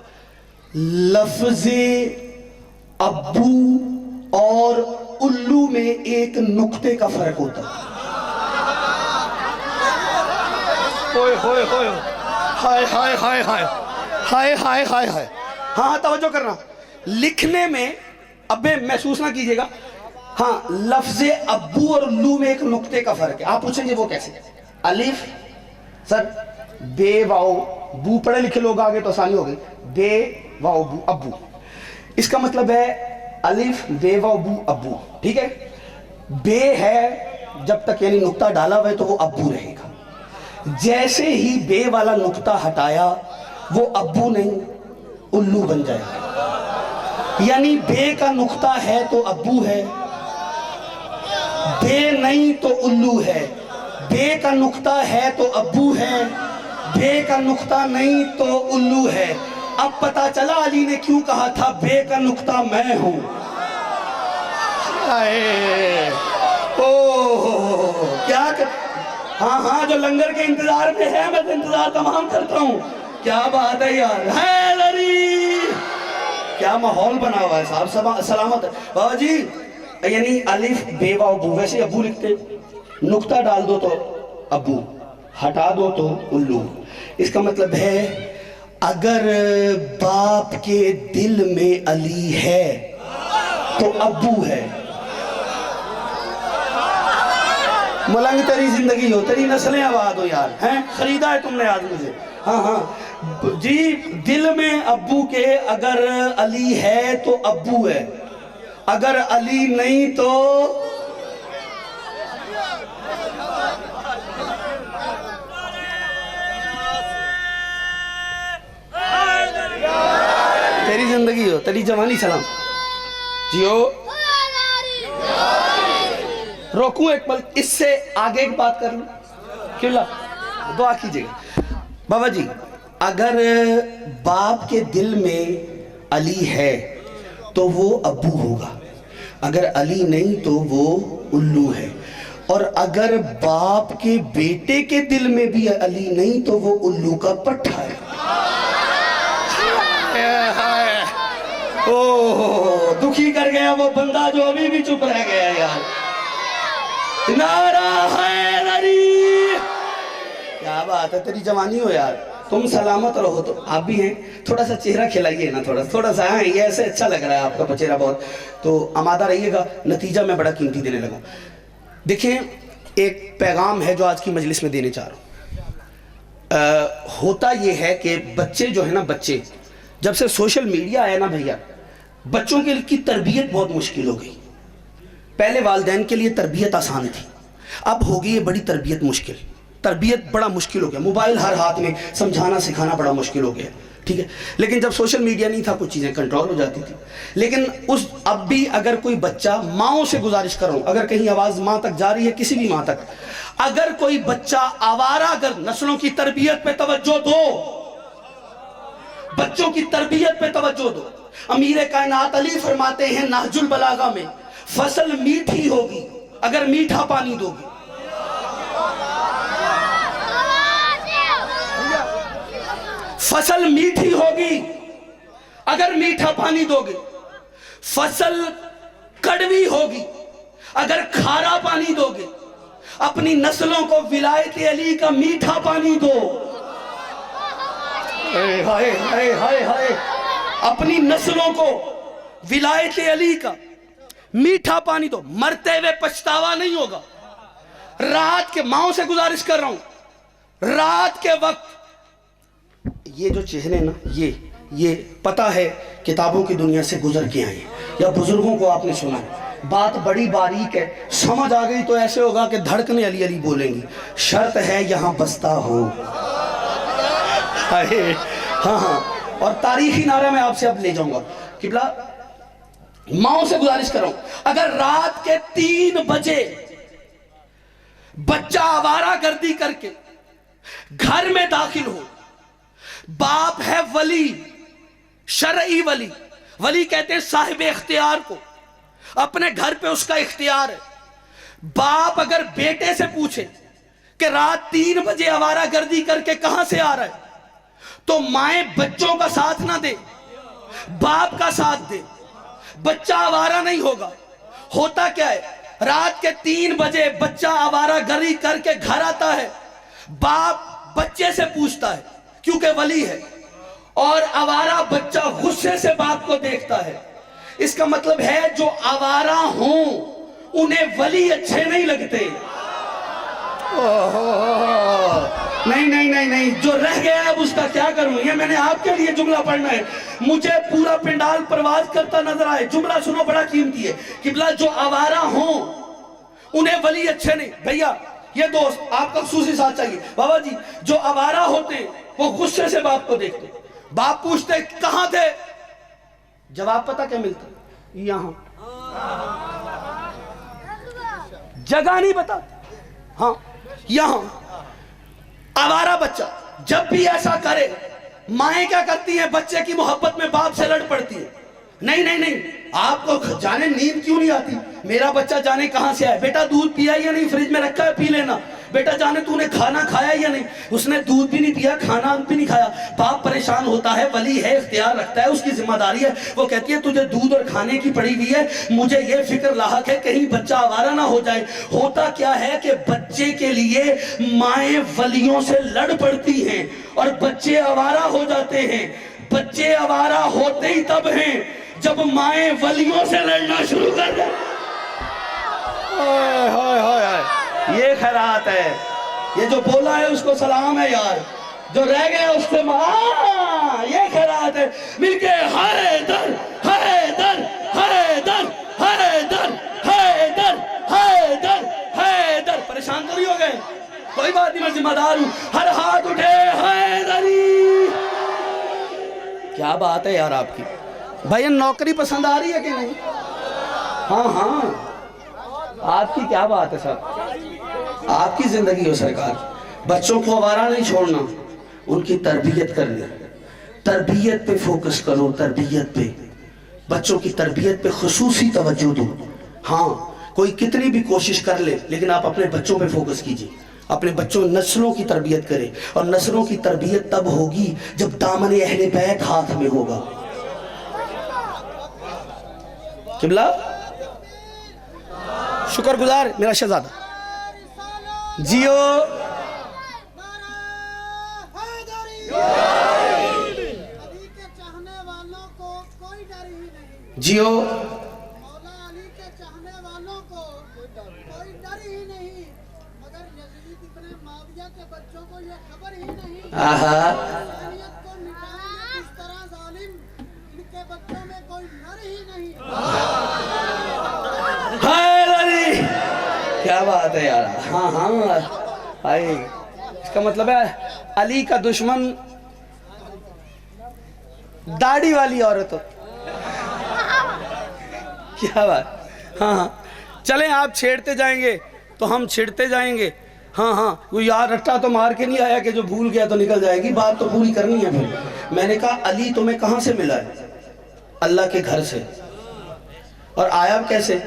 لفظ ابو اور الو میں ایک نقطے کا فرق ہوتا ہے. ہوئے ہوئے ہوئے ہائے ہائے ہائے ہائے ہائے ہائے ہائے ہائے. ہاں توجہ کرنا. لکھنے میں ابے محسوس نہ کیجئے گا. ہاں لفظ ابو اور الو میں ایک نقطے کا فرق ہے. آپ پوچھیں گے وہ کیسے. الف سر بے واؤ بو, پڑھے لکھے لوگ آگے تو آسانی ہو گئی. بے واؤ بو ابو, اس کا مطلب ہے الف بے واؤ بو ابو. ٹھیک ہے. بے ہے جب تک یعنی نقطہ ڈالا ہوئے تو وہ ابو رہے گا. جیسے ہی بے والا نقطہ ہٹایا وہ ابو نہیں الو بن جائے گا. یعنی بے کا نقطہ ہے تو ابو ہے, بے نہیں تو الو ہے. بے کا نقطہ ہے تو ابو ہے, بے کا نقطہ نہیں تو الو ہے. اب پتا چلا علی نے کیوں کہا تھا بے کا نقطہ میں ہوں. کیا ہاں جو لنگر کے انتظار میں ہے میں انتظار تمام کرتا ہوں. کیا بات ہے یار, حیدری کیا ماحول بنا ہوا ہے صاحب. سلامت بابا جی. یعنی الف بے و ابو, ویسے ابو لکھتے, نقطہ ڈال دو تو ابو, ہٹا دو تو الو. اس کا مطلب ہے اگر باپ کے دل میں علی ہے تو ابو ہے. ملنگ تیری زندگی ہو, تیری نسلیں آباد ہو یار, ہیں خریدا ہے تم نے آج مجھے. ہاں جی, دل میں ابو کے اگر علی ہے تو ابو ہے, اگر علی نہیں تو تیری زندگی ہو, تیری جوانی سلام جیو. روکوں ایک پل, اس سے آگے ایک بات کر لوں. کیوں لا دعا کیجئے گا. بابا جی اگر باپ کے دل میں علی ہے تو وہ ابو ہوگا, اگر علی نہیں تو وہ الو ہے. اور اگر باپ کے بیٹے کے دل میں بھی علی نہیں تو وہ الو کا پٹھا ہے. دکھی کر گیا وہ بندہ جو ابھی بھی چپ رہ گیا یار. نعرہ حیدری. کیا بات ہے, تیری جوانی ہو یار, تم سلامت رہو. تو آپ بھی ہیں, تھوڑا سا چہرہ کھلائیے نا, تھوڑا سا. یہ ایسے اچھا لگ رہا ہے آپ کا چہرہ بہت. تو آمادہ رہیے گا, نتیجہ میں بڑا قیمتی دینے لگا. دیکھیں ایک پیغام ہے جو آج کی مجلس میں دینے چاہ رہا ہوں. ہوتا یہ ہے کہ بچے جو ہے نا, بچے جب سے سوشل میڈیا آیا نا بھیا, بچوں کی تربیت بہت مشکل ہو گئی. پہلے والدین کے لیے تربیت آسان تھی, اب ہوگی یہ بڑی تربیت مشکل. تربیت بڑا مشکل ہو گیا, موبائل ہر ہاتھ میں, سمجھانا سکھانا بڑا مشکل ہو گیا. ٹھیک ہے, لیکن جب سوشل میڈیا نہیں تھا کچھ چیزیں کنٹرول ہو جاتی تھی. لیکن اب بھی اگر کوئی بچہ, ماؤں سے گزارش کر رہا ہوں, اگر کہیں آواز ماں تک جا رہی ہے, کسی بھی ماں تک, اگر کوئی بچہ آوارہ گر نسلوں کی تربیت پہ توجہ دو, بچوں کی تربیت پہ توجہ دو. امیر کائنات علی فرماتے ہیں نہج البلاغہ میں, فصل میٹھی ہوگی اگر میٹھا پانی دو گی. فصل میٹھی ہوگی اگر میٹھا پانی دو گے, فصل کڑوی ہوگی اگر کھارا پانی دو گے. اپنی نسلوں کو ولایت علی کا میٹھا پانی دو. اپنی نسلوں کو ولایت علی کا میٹھا پانی دو, مرتے ہوئے پچھتاوا نہیں ہوگا. رات کے, ماؤں سے گزارش کر رہا ہوں, رات کے وقت یہ جو چہرے نا, یہ پتہ ہے کتابوں کی دنیا سے گزر کے آئے یا بزرگوں کو آپ نے سنا ہے. بات بڑی باریک ہے, سمجھ آ گئی تو ایسے ہوگا کہ دھڑکنے علی علی بولیں گی. شرط ہے یہاں بستہ ہو. ہاں, اور تاریخی نعرہ میں آپ سے اب لے جاؤں گا. قبلہ ماؤں سے گزارش کر رہا ہوں, اگر رات کے 3 بجے بچہ آوارہ گردی کر کے گھر میں داخل ہو, باپ ہے ولی, شرعی ولی, ولی کہتے ہیں صاحب اختیار کو, اپنے گھر پہ اس کا اختیار ہے. باپ اگر بیٹے سے پوچھے کہ رات 3 بجے آوارہ گردی کر کے کہاں سے آ رہا ہے, تو مائیں بچوں کا ساتھ نہ دے, باپ کا ساتھ دے. بچہ آوارہ نہیں ہوگا. ہوتا کیا ہے, رات کے 3 بجے بچہ آوارہ گری کر کے گھر آتا ہے, باپ بچے سے پوچھتا ہے کیونکہ ولی ہے, اور آوارہ بچہ غصے سے باپ کو دیکھتا ہے. اس کا مطلب ہے جو آوارہ ہوں انہیں ولی اچھے نہیں لگتے. نہیں, جو رہ گیا اب اس کا کیا کروں. یہ میں نے آپ کے لیے جملہ پڑھنا ہے, مجھے پورا پنڈال پرواز کرتا نظر آئے. جملہ سنو, بڑا قیمتی ہے. قبلہ جو آوارہ ہوں انہیں ولی اچھے نہیں. بھیا یہ دوست آپ کا خصوصی ساتھ چاہیے. بابا جی جو آوارہ ہوتے ہیں وہ غصے سے باپ کو دیکھتے. باپ پوچھتے کہاں تھے؟ جواب پتہ کیا ملتا؟ یہاں. جگہ نہیں بتاتے. ہاں یہاں. آوارہ بچہ جب بھی ایسا کرے مائیں کیا کرتی ہیں؟ بچے کی محبت میں باپ سے لڑ پڑتی ہے. نہیں نہیں نہیں, آپ کو جانے نیند کیوں نہیں آتی؟ میرا بچہ جانے کہاں سے آئے. بیٹا دودھ پیا یا نہیں؟ فریج میں رکھا ہے, پی لینا. بیٹا جانے تو نے کھانا کھایا یا نہیں؟ اس نے دودھ بھی نہیں پیا, کھانا بھی نہیں کھایا. باپ پریشان ہوتا ہے, ولی ہے, اختیار رکھتا ہے, اس کی ذمہ داری ہے. وہ کہتی ہے تجھے دودھ اور کھانے کی پڑی ہوئی ہے, مجھے یہ فکر لاحق ہے کہیں بچہ آوارہ نہ ہو جائے. ہوتا کیا ہے کہ بچے کے لیے مائیں ولیوں سے لڑ پڑتی ہیں اور بچے آوارہ ہو جاتے ہیں. بچے آوارہ ہوتے ہی تب ہیں جب مائیں ولیوں سے لڑنا شروع کر دیں. یہ خیرات ہے. یہ جو بولا ہے اس کو سلام ہے یار, جو رہ گیا اس سے یہ خیرات ہے. مل کے حیدر حیدر حیدر حیدر حیدر حیدر حیدر. پریشان تو نہیں ہو گئے؟ کوئی بات نہیں, میں ذمہ دار ہوں. ہر ہاتھ اٹھے حیدری. کیا بات ہے یار آپ کی. بھائی نوکری پسند آ رہی ہے کہ نہیں؟ ہاں ہاں, آپ کی کیا بات ہے صاحب, آپ کی زندگی ہو سرکار. بچوں کو آوارہ نہیں چھوڑنا, ان کی تربیت کرنی. تربیت پہ فوکس کرو, تربیت پہ, بچوں کی تربیت پہ خصوصی توجہ دو. ہاں کوئی کتنی بھی کوشش کر لے لیکن آپ اپنے بچوں پہ فوکس کیجئے. اپنے بچوں نسلوں کی تربیت کریں, اور نسلوں کی تربیت تب ہوگی جب دامن اہل بیت ہاتھ میں ہوگا. قبلہ شکر گزار میرا شہزادہ. جیو جیو. مولا علی کے چاہنے والوں کو کوئی ڈر ہی نہیں, مگر یزید ابن معاویہ کے بچوں کو یہ خبر ہی نہیں انسانیت کو مٹانے کس طرح ظالم, ان کے بچوں میں کوئی ڈر ہی نہیں. کیا بات ہے یار. ہاں ہاں آئی, اس کا مطلب ہے علی کا دشمن داڑھی والی عورت ہو. کیا بات. ہاں ہاں چلیں, آپ چھیڑتے جائیں گے تو ہم چھیڑتے جائیں گے. ہاں ہاں, وہ یار رٹا تو مار کے نہیں آیا کہ جو بھول گیا تو نکل جائے گی. بات تو پوری کرنی ہے. پھر میں نے کہا علی تمہیں کہاں سے ملا ہے؟ اللہ کے گھر سے. اور آیا کیسے؟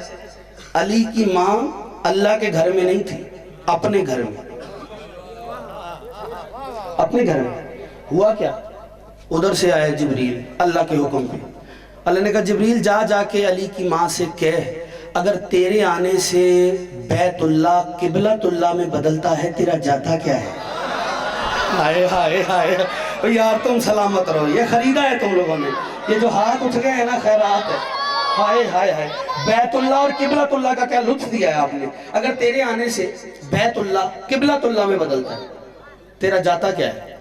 علی کی ماں اللہ کے گھر میں نہیں تھی, اپنے گھر میں. اپنے گھر میں ہوا کیا, ادھر سے آیا جبریل اللہ کے حکم پہ. اللہ نے کہا جبریل جا جا کے علی کی ماں سے کہہ اگر تیرے آنے سے بیت اللہ قبلۃ اللہ میں بدلتا ہے تیرا جاتا کیا ہے؟ ہائے ہائے ہائے یار, تم سلامت رہو. یہ خریدا ہے تم لوگوں نے, یہ جو ہاتھ اٹھ گئے ہیں نا خیرات ہے. ہائے ہائے ہائے, بیت اللہ اور قبلۃ اللہ کا کیا لطف دیا ہے آپ نے. اگر تیرے آنے سے بیت اللہ قبلۃ اللہ میں بدلتا ہے تیرا جاتا کیا ہے؟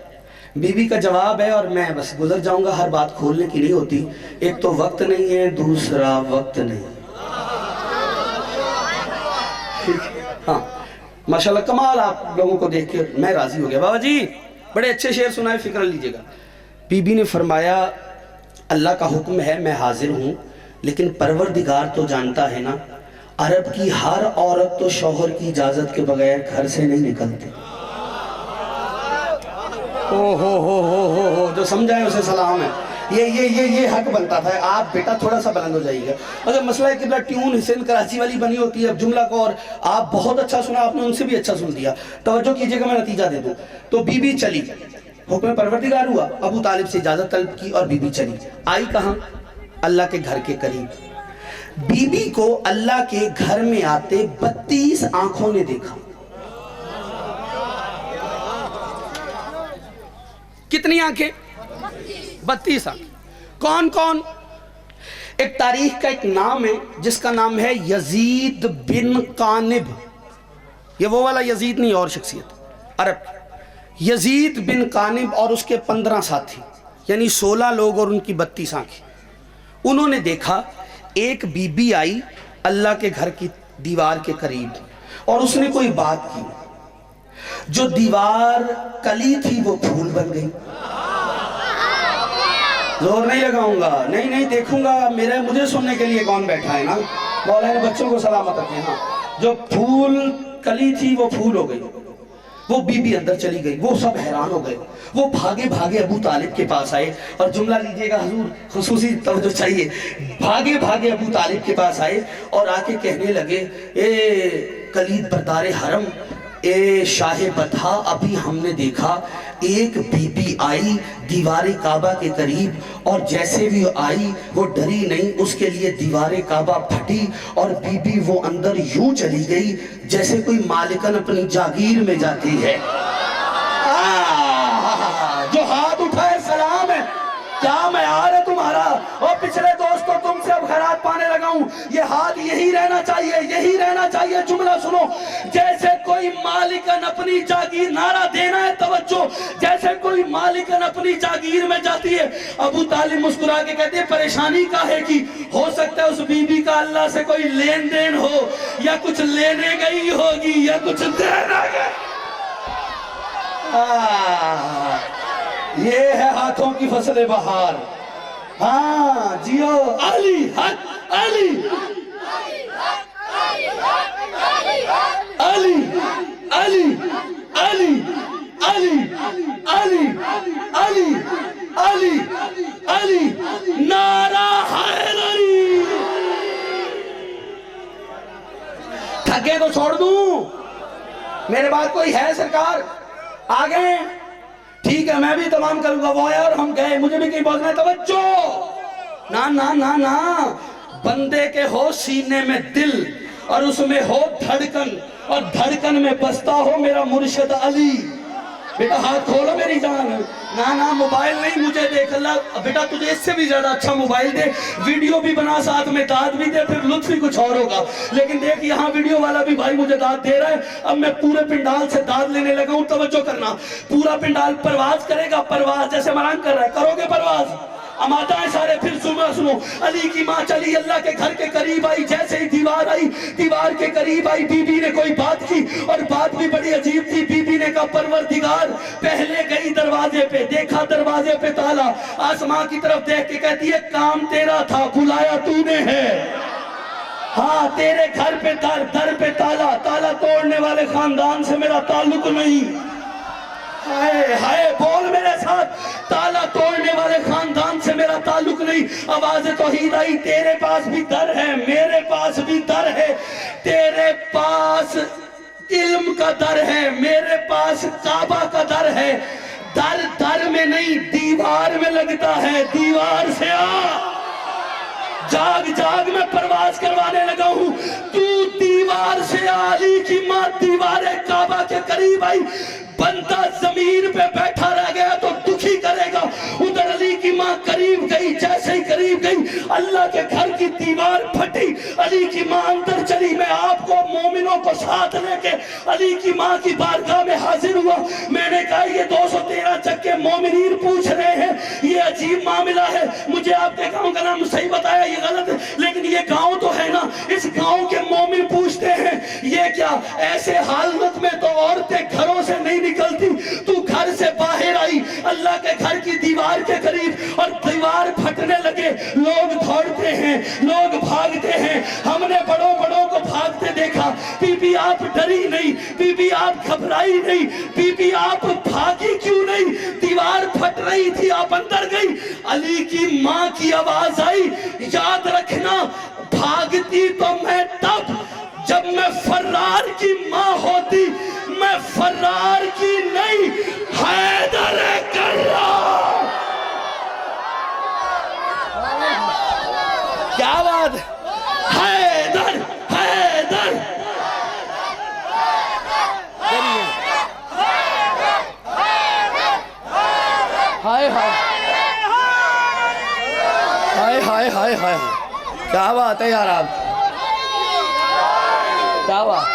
بی بی کا جواب ہے, اور میں بس گزر جاؤں گا, ہر بات کھولنے کی نہیں ہوتی. ایک تو وقت نہیں ہے, دوسرا وقت نہیں. ہاں ماشاءاللہ کمال, آپ لوگوں کو دیکھ کے میں راضی ہو گیا. بابا جی بڑے اچھے شعر سنائے, فکر لیجئے گا. بی بی نے فرمایا اللہ کا حکم ہے میں حاضر ہوں, لیکن پروردگار تو جانتا ہے نا, عرب کی ہر عورت تو شوہر کی اجازت کے بغیر گھر سے نہیں نکلتی. جو سمجھائے اسے سلام ہے. یہ حق بنتا تھا. آپ بیٹا تھوڑا سا بلند ہو جائیے گا. اگر مسئلہ ہے قبلہ ٹیون حسین کراچی والی بنی ہوتی ہے, اب جملہ کو اور آپ بہت اچھا سنا, آپ نے ان سے بھی اچھا سن دیا. توجہ کیجئے گا, میں نتیجہ دے دوں. تو بی بی چلی, حکم پروردگار ہوا, ابو طالب سے اجازت طلب کی اور بی بی چلی. آئی کہاں؟ اللہ کے گھر کے قریب. بی بی کو اللہ کے گھر میں آتے 32 آنکھوں نے دیکھا. کتنی آنکھیں؟ 32 آنکھیں. کون کون؟ ایک تاریخ کا ایک نام ہے جس کا نام ہے یزید بن قانب. یہ وہ والا یزید نہیں, اور شخصیت عرب. یزید بن قانب اور اس کے 15 ساتھی, یعنی 16 لوگ اور ان کی 32 آنکھیں. انہوں نے دیکھا ایک بی بی آئی اللہ کے گھر کی دیوار کے قریب, اور اس نے کوئی بات کی، جو دیوار کلی تھی وہ پھول بن گئی. زور نہیں لگاؤں گا، نہیں دیکھوں گا مجھے سننے کے لیے کون بیٹھا ہے نا. مولا نے بچوں کو سلامت رکھے. ہاں، جو پھول کلی تھی وہ پھول ہو گئی. وہ بی بی اندر چلی گئی. وہ سب حیران ہو گئے. وہ بھاگے بھاگے ابو طالب کے پاس آئے. اور جملہ لیجئے گا حضور، خصوصی توجہ چاہیے. بھاگے بھاگے ابو طالب کے پاس آئے اور آ کے کہنے لگے، اے کلید بردار حرم، اے شاہ بطحا، ابھی ہم نے دیکھا ایک بی بی آئی دیوار کعبہ کے قریب، اور جیسے بھی آئی وہ ڈری نہیں، اس کے لیے دیوار کعبہ پھٹی اور بی بی وہ اندر یوں چلی گئی جیسے کوئی مالکن اپنی جاگیر میں جاتی ہے. جو ہاتھ اٹھائے سلام ہے. کیا معیار ہے تمہارا؟ اور پچھلے دوستو، تم سے اب خیرات پانے لگا ہوں. یہ ہاتھ یہی رہنا چاہیے، یہی رہنا چاہیے. جملہ سنو، جیسے کوئی مالکن اپنی جاگیر، نعرہ دینا ہے توجہ، جیسے کوئی مالکن اپنی جاگیر میں جاتی ہے. ابو طالب مسکرا کے کہتے ہیں، پریشانی کاہے کی؟ ہو سکتا ہے اس بی بی کا اللہ سے کوئی لین دین ہو، یا کچھ لینے گئی ہوگی یا کچھ دینا گئی. یہ ہے ہاتھوں کی فصل بہار. ہاں جیو. علی حق، علی علی علی علی علی علی علی علی علی نعرہ حیدری. تھکے تو چھوڑ دوں، میرے بات کوئی ہے سرکار؟ آگے ٹھیک ہے، میں بھی تمام کروں گا. وہ آیا اور ہم گئے، مجھے بھی کہیں بولنا ہے. توجہ، نا نا نا نا، بندے کے ہو سینے میں دل، اور اس میں ہو دھڑکن، اور دھڑکن میں بستا ہو میرا مرشد علی. بیٹا ہاتھ کھولو میری جان. نا نا، موبائل نہیں، مجھے دیکھ اللہ. بیٹا تجھے اس سے بھی زیادہ اچھا موبائل دے، ویڈیو بھی بنا، ساتھ میں داد بھی دے، پھر لطف ہی کچھ اور ہوگا. لیکن دیکھ، یہاں ویڈیو والا بھی بھائی مجھے داد دے رہا ہے. اب میں پورے پنڈال سے داد لینے لگا ہوں. توجہ کرنا، پورا پنڈال پرواز کرے گا. پرواز جیسے مران کر رہا ہے، کرو گے پرواز؟ آمادہ ہیں سارے؟ پھر سنو. علی کی ماں چلی اللہ کے گھر کے قریب آئی. جیسے ہی دیوار آئی، دیوار کے قریب آئی، بی بی نے کوئی بات کی، اور بات بھی بڑی عجیب تھی. بی بی نے کہا، پروردگار. پہلے گئی دروازے پہ، دیکھا دروازے پہ تالا. آسمان کی طرف دیکھ کے کہتی ہے، کام تیرا تھا، بلایا تو نے ہے. ہاں، تیرے گھر پہ در پہ تالا. تالا توڑنے والے خاندان سے میرا تعلق نہیں. ہائے ہائے، بول میرے ساتھ، تالا توڑنے والے خاندان سے میرا تعلق نہیں. آواز توحید آئی، تیرے پاس بھی در ہے، میرے پاس بھی در ہے. تیرے پاس علم کا در ہے، میرے پاس کعبہ کا در ہے. در میں نہیں، دیوار میں لگتا ہے. دیوار سے آ. جاگ جاگ میں پرواز کروانے لگا ہوں. تو دیوار سے علی کی ماں دیوار کعبہ کے قریب آئی. بندہ زمین پہ بیٹھا رہ گیا تو دکھی کرے گا. ادھر علی کی ماں قریب گئی. جیسے ہی قریب گئی، اللہ کے گھر کی دیوار پھٹی. علی کی ماں اندر چلی. میں آپ کو مومنوں کو ساتھ لے کے علی کی ماں کی بارگاہ میں حاضر ہوا. میں نے کہا، یہ 213 چکے مومنین پوچھ رہے ہیں، یہ عجیب معاملہ ہے. مجھے آپ کے گاؤں کا نام صحیح بتایا، یہ غلط ہے، لیکن یہ گاؤں تو ہے نا. اس گاؤں کے مومن پوچھتے ہیں، یہ کیا؟ ایسے حالت میں تو عورتیں گھروں سے نہیں نکلتی. تو گھر سے باہر آئی اللہ کے گھر کی دیوار کے قریب، اور دیوار پھٹنے لگے. لوگ دوڑتے ہیں، لوگ بھاگتے ہیں. ہم نے بڑوں کو بھاگتے دیکھا. بی بی آپ ڈری نہیں، بی بی آپ گھبرائی نہیں، بی بی آپ بھاگی کیوں نہیں؟ دیوار پھٹ رہی تھی، آپ اندر گئی. علی کی ماں کی آواز آئی، یاد رکھنا، بھاگتی تو میں تب جب میں فرار کی ماں ہوتی. میں فرار کی نہیں، حیدر کرار. کیا بات؟ حیدر حیدر. ہائے ہائے ہائے ہائے ہائے ہائے، کیا بات ہے یار آپ، کیا بات.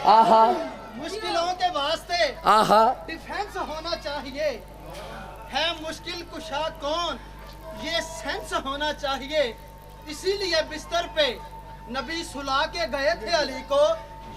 آہا، مشکلوں کے واسطے آہا، ڈیفنس ہونا چاہیے. ہے مشکل کشا کون، یہ سینس ہونا چاہیے. اسی لیے بستر پہ نبی سلا کے گئے تھے علی کو،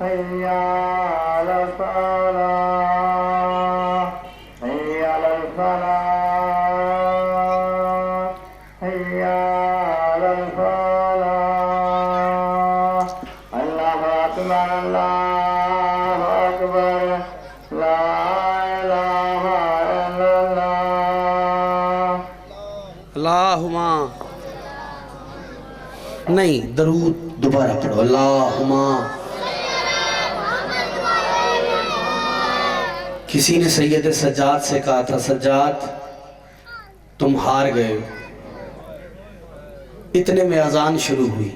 hayya ala على الفلاح الله أكبر الله أكبر لا إله إلا الله اللہما نہیں، درود دوبارہ پڑھو، اللہما۔ کسی نے سید سجاد سے کہا تھا، سجاد تم ہار گئے ہو۔ اتنے میں اذان شروع ہوئی،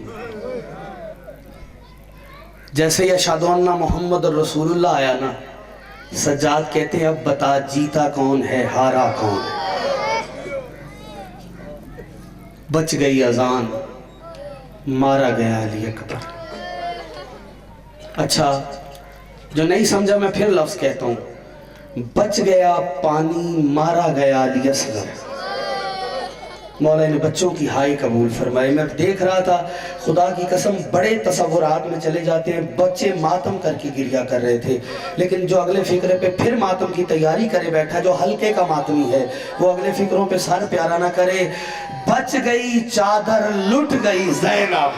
جیسے یہ اشہد ان محمد الرسول اللہ آیا نا، سجاد کہتے ہیں اب بتا جیتا کون ہے ہارا کون ہے۔ بچ گئی اذان، مارا گیا علی اکبر۔ اچھا جو نہیں سمجھا میں پھر لفظ کہتا ہوں، بچ گیا پانی، مارا گیا علی اصغر۔ مولا نے بچوں کی ہائی قبول فرمائے۔ میں دیکھ رہا تھا، خدا کی قسم بڑے تصورات میں چلے جاتے ہیں، بچے ماتم کر کے گریا کر رہے تھے، لیکن جو اگلے فقرے پہ پھر ماتم کی تیاری کرے بیٹھا، جو ہلکے کا ماتمی ہے، وہ اگلے فقروں پہ سر پیارا نہ کرے۔ بچ گئی چادر، لٹ گئی زینب۔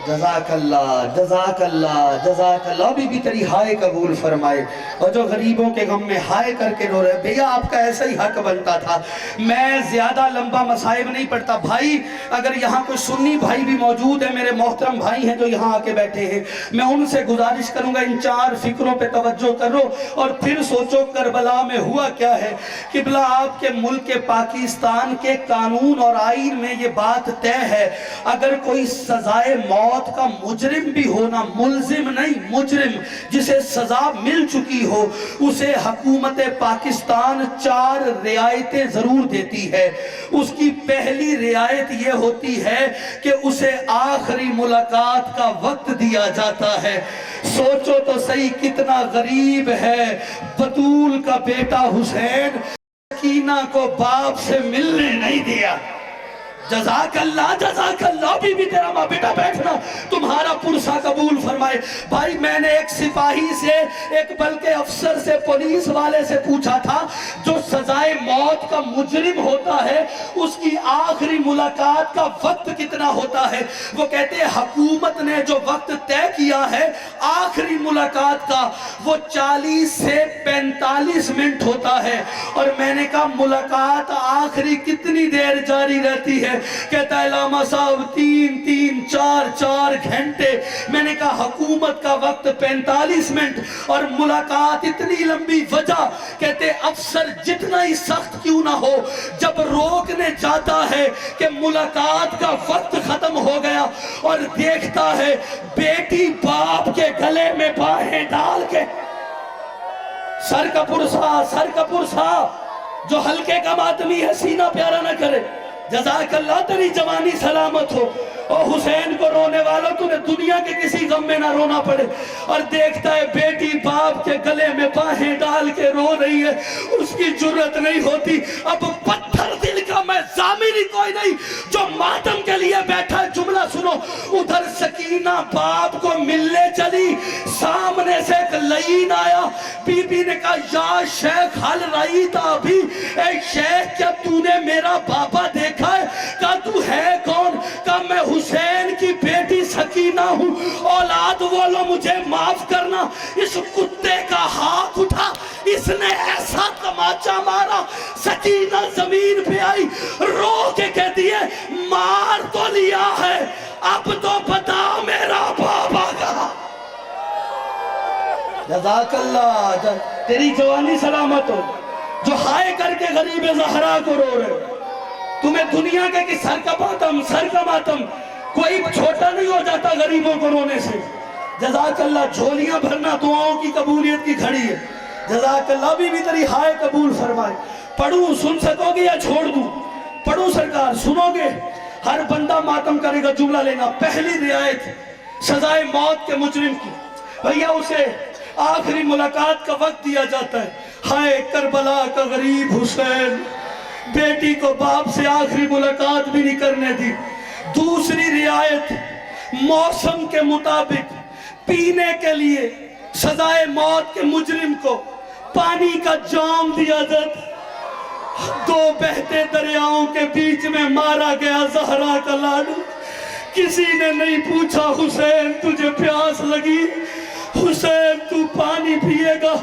جزاک اللہ جزاک اللہ جزاک اللہ۔ ابھی بھی تیری ہائے قبول فرمائے۔ اور جو غریبوں کے غم میں ہائے کر کے رو رہے، بھیا آپ کا ایسا ہی حق بنتا تھا۔ میں زیادہ لمبا مصائب نہیں پڑھتا۔ بھائی اگر یہاں کوئی سنی بھائی بھی موجود ہے، میرے محترم بھائی ہیں جو یہاں آ کے بیٹھے ہیں، میں ان سے گزارش کروں گا ان 4 فکروں پہ توجہ کرو اور پھر سوچو کربلا میں ہوا کیا ہے۔ قبلہ آپ کے ملک پاکستان کے قانون اور آئین میں یہ بات طے ہے، اگر کوئی سزائے موت کا مجرم بھی ہونا، ملزم نہیں مجرم، جسے سزا مل چکی ہو، اسے حکومت پاکستان 4 رعایتیں ضرور دیتی ہے۔ اس کی پہلی رعایت یہ ہوتی ہے کہ اسے آخری ملاقات کا وقت دیا جاتا ہے۔ سوچو تو صحیح کتنا غریب ہے بطول کا بیٹا حسین، سکینہ کو باپ سے ملنے نہیں دیا۔ جزاک اللہ بھی تیرا ماں بیٹا بیٹھنا، تمہارا پرسہ قبول فرمائے۔ بھائی میں نے ایک سپاہی سے، ایک بلکہ افسر سے، پولیس والے سے پوچھا تھا، جو سزائے موت کا مجرم ہوتا ہے اس کی آخری ملاقات کا وقت کتنا ہوتا ہے؟ وہ کہتے ہیں حکومت نے جو وقت طے کیا ہے آخری ملاقات کا، وہ 40 سے 45 منٹ ہوتا ہے۔ اور میں نے کہا ملاقات آخری کتنی دیر جاری رہتی ہے؟ کہتا ہے علامہ صاحب 3 4 گھنٹے۔ میں نے کہا حکومت کا وقت 45 منٹ اور ملاقات اتنی لمبی، وجہ کہتے افسر جتنا ہی سخت کیوں نہ ہو، جب روکنے جاتا ہے کہ ملاقات کا وقت ختم ہو گیا اور دیکھتا ہے بیٹی باپ کے گلے میں باہیں ڈال کے، سر کا پرسا جو ہلکے کا ماتمی ہے سینہ پیارا نہ کرے۔ جزاک اللہ تیری جوانی سلامت ہو۔ اور حسین کو رونے والوں تمہیں دنیا کے کسی غم میں نہ رونا پڑے۔ اور دیکھتا ہے بیٹی باپ کے گلے میں باہیں ڈال کے رو رہی ہے، اس کی جرت نہیں ہوتی۔ اب پتھر دل کا میں ضامری کوئی نہیں جو ماتم کے لیے بیٹھا ہے۔ جملہ سنو، ادھر سکینہ باپ کو ملنے چلی، سامنے سے ایک لعین آیا، بی بی نے کہا یا شیخ حل رہی تھا ابھی، اے شیخ کیا تو نے میرا بابا دیکھا ہے؟ کہا تو ہے کون؟ کہا میں حسین کی بیٹی سکینہ ہوں، اولاد والوں مجھے معاف کرنا۔ اس کتے کا ہاتھ اٹھا، اس نے ایسا تماچا مارا، سکینہ زمین پہ آئی، رو کے کہتی ہے مار تو لیا ہے، اب تو بتا میرا بابا کہاں۔ جزاک اللہ تیری جوانی سلامت ہو، جو ہائے کر کے غریب زہرا کو رو رہے۔ تمہیں دنیا کے کہ سر کا ماتم کوئی چھوٹا نہیں ہو جاتا غریبوں کو رونے سے۔ جزاک اللہ، جھولیاں بھرنا دعاؤں کی قبولیت کی گھڑی ہے۔ جزاک اللہ بھی تیری ہائے قبول فرمائے۔ پڑھوں سن سکو گے یا چھوڑ دوں؟ پڑھوں سرکار سنو گے؟ ہر بندہ ماتم کرے گا، جملہ لینا۔ پہلی رعایت سزائے موت کے مجرم کی، بھیا اسے آخری ملاقات کا وقت دیا جاتا ہے۔ ہائے کربلا کا غریب حسین، بیٹی کو باپ سے آخری ملاقات بھی نہیں کرنے دی۔ دوسری رعایت موسم کے مطابق پینے کے لیے سزائے موت کے مجرم کو پانی کا جام دیا جاتا۔ دو بہتے دریاؤں کے بیچ میں مارا گیا زہرا کا لاڈو. کسی نے نہیں پوچھا حسین تجھے پیاس لگی، حسین تو پانی پیے گا.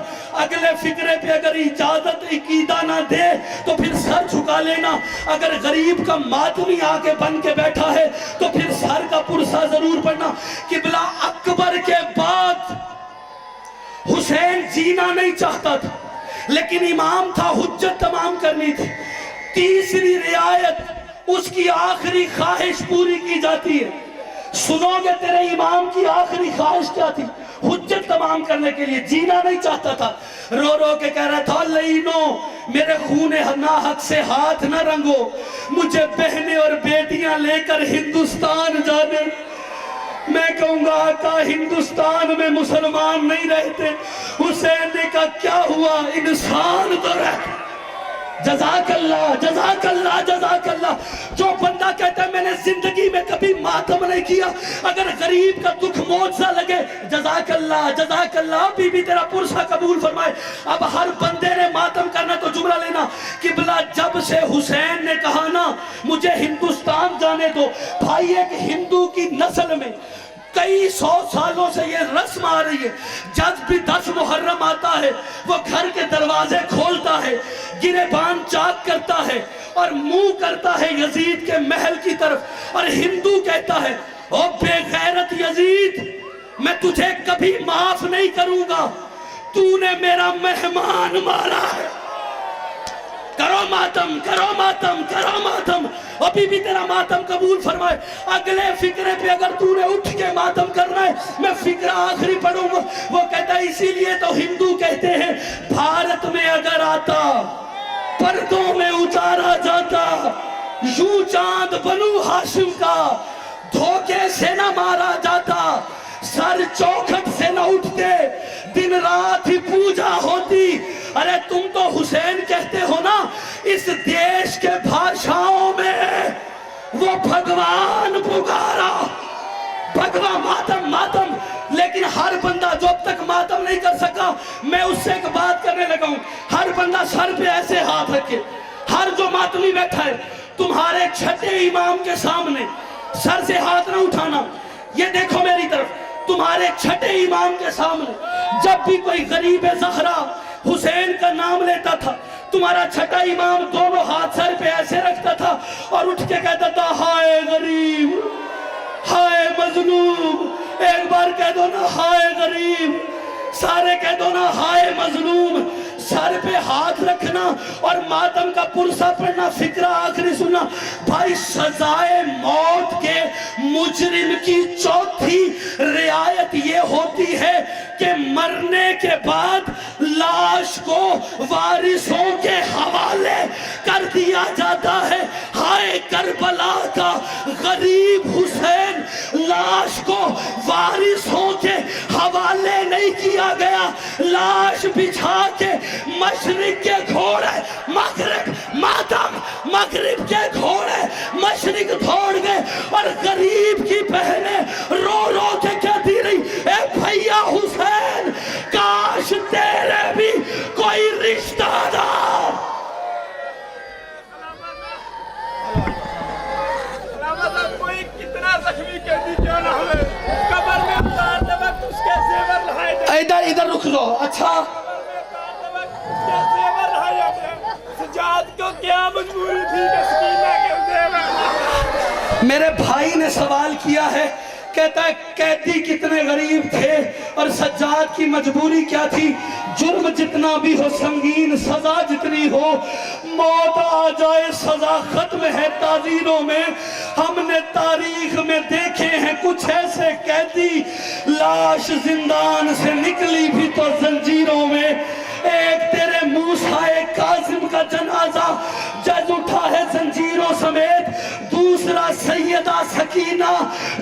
اگلے فکرے پہ اگر اجازت عقیدہ نہ دے تو پھر سر جھکا لینا. اگر غریب کا ماتمی آگے بن کے بیٹھا ہے تو پھر سر کا پرسہ ضرور پڑھنا. قبلہ اکبر کے بعد حسین جینا نہیں چاہتا تھا، لیکن امام تھا، حجت تمام کرنی تھی. تیسری رعایت، اس کی آخری خواہش پوری کی جاتی ہے. سنو گے تیرے امام کی آخری خواہش کیا تھی؟ حجت تمام کرنے کے لیے جینا نہیں چاہتا تھا. رو رو کے کہہ رہا تھا لعینو میرے خون ناحق سے ہاتھ نہ رنگو، مجھے بہنیں اور بیٹیاں لے کر ہندوستان جانے. میں کہوں گا آقا ہندوستان میں مسلمان نہیں رہتے. حسین نے کہا کیا ہوا، انسان تو رہتے. جزاک اللہ جزاک اللہ جزاک اللہ. جو بندہ کہتا ہے میں نے زندگی میں کبھی ماتم نہیں کیا، اگر غریب کا دکھ معجزہ لگے، جزاک اللہ جزاک اللہ. بی بی تیرا پرسہ قبول فرمائے. اب ہر بندے نے ماتم کرنا تو جملہ لینا. قبلہ جب سے حسین نے کہا نا مجھے ہندوستان جانے دو، بھائی ایک ہندو کی نسل میں کئی 100 سالوں سے یہ رسم آ رہی ہے، جب بھی 10 محرم آتا ہے وہ گھر کے دروازے کھولتا ہے، گریبان چاک کرتا ہے اور منہ کرتا ہے یزید کے محل کی طرف، اور ہندو کہتا ہے او بے غیرت یزید، میں تجھے کبھی معاف نہیں کروں گا، تو نے میرا مہمان مارا ہے. کرو ماتم کرو ماتم کرو ماتم. ابھی بھی تیرا ماتم قبول فرمائے. اگلے فکرے پہ اگر تو نے اٹھ کے ماتم کرنا ہے میں فکرہ آخری پڑھوں گا. وہ کہتا ہے اسی لیے تو ہندو کہتے ہیں بھارت میں اگر آتا پردوں میں اتارا جاتا، یوں چاند بنو ہاشم کا دھوکے سے نہ مارا جاتا، سر چوکھٹ سے نہ اٹھتے، دن رات ہی پوجا ہوتی. ارے تم تو حسین کہتے ہو نا، اس دیش کے بھاشاؤں میں وہ بھگوان پکارا. بھگوان ماتم ماتم. لیکن ہر بندہ جو اب تک ماتم نہیں کر سکا، میں اس سے ایک بات کرنے لگا ہوں. ہر بندہ سر پہ ایسے ہاتھ رکھے. ہر جو ماتمی بیٹھا ہے تمہارے چھٹے امام کے سامنے سر سے ہاتھ نہ اٹھانا. یہ دیکھو میری طرف، تمہارے چھٹے امام کے سامنے جب بھی کوئی غریب زہرا حسین کا نام لیتا تھا، تمہارا چھٹا امام دونوں ہاتھ سر پہ ایسے رکھتا تھا اور اٹھ کے کہتا تھا ہائے غریب ہائے مظلوم. ایک بار کہہ دو نا ہائے غریب، سارے کہہ دو نا ہائے مظلوم. سر پہ ہاتھ رکھنا اور ماتم کا پرسہ پڑھنا. فکرہ آخری سننا بھائی، سزائے موت کے مجرم کی چوتھی رعایت یہ ہوتی ہے کہ مرنے کے بعد لاش کو وارثوں کے حوالے کر دیا جاتا ہے. ہائے کربلا کا غریب حسین، لاش کو وارثوں کے حوالے نہیں کیا گیا، لاش بچھا کے مشرق کے گھوڑے مغرب ماتم، مغرب کے گھوڑے مشرق دوڑ گئے، اور غریب کی بہنیں رو رو کے کہتی رہی اے بھیا حسین کاش تیرے بھی کوئی رشتہ دار. کوئی کتنا زخمی قیدی کیوں نہ ہوئے، قبر میں اتارتے وقت اس کے زیور لہائے جائے. ادھر رک جاؤ. اچھا سجاد کو کیا مجبوری تھی کہ سکینہ کے زیور؟ میرے بھائی نے سوال کیا ہے، کہتا ہے قیدی کتنے غریب تھے اور سجاد کی مجبوری کیا تھی؟ جرم جتنا بھی ہو سنگین، سزا جتنی ہو، موت آ جائے سزا ختم ہے تعزیروں میں. ہم نے تاریخ میں دیکھے ہیں کچھ ایسے قیدی لاش زندان سے نکلی بھی تو زنجیروں میں. ایک تیرے موسیٰ کاظم کا جنازہ جج اٹھا ہے زنجیروں سمیت، دوسرا سیدہ سکینہ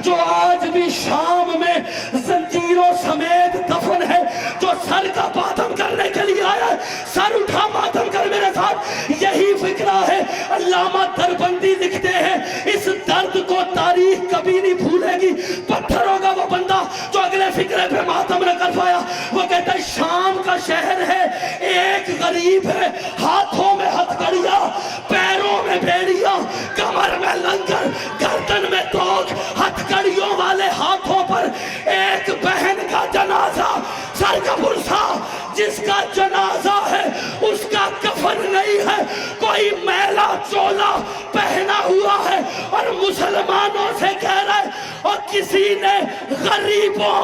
جو آج بھی شام میں زنجیروں سمیت دفن ہے، جو سر کا ماتم کرنے کے لیے آیا ہے. سر اٹھا ماتم کر میرے ساتھ. یہی فکرہ ہے. علامہ دربندی لکھتے ہیں اس درد کو تاریخ کبھی نہیں بھولے گی. پتھر ہوگا وہ بندہ جو اگلے فکرے پہ ماتم نہ کر پایا. وہ کہتا ہے شام کا شہر ہے، ایک غریب ہے، ہاتھوں میں ہتھکڑیاں، مسلمانوں سے کہہ رہے اور کسی نے غریبوں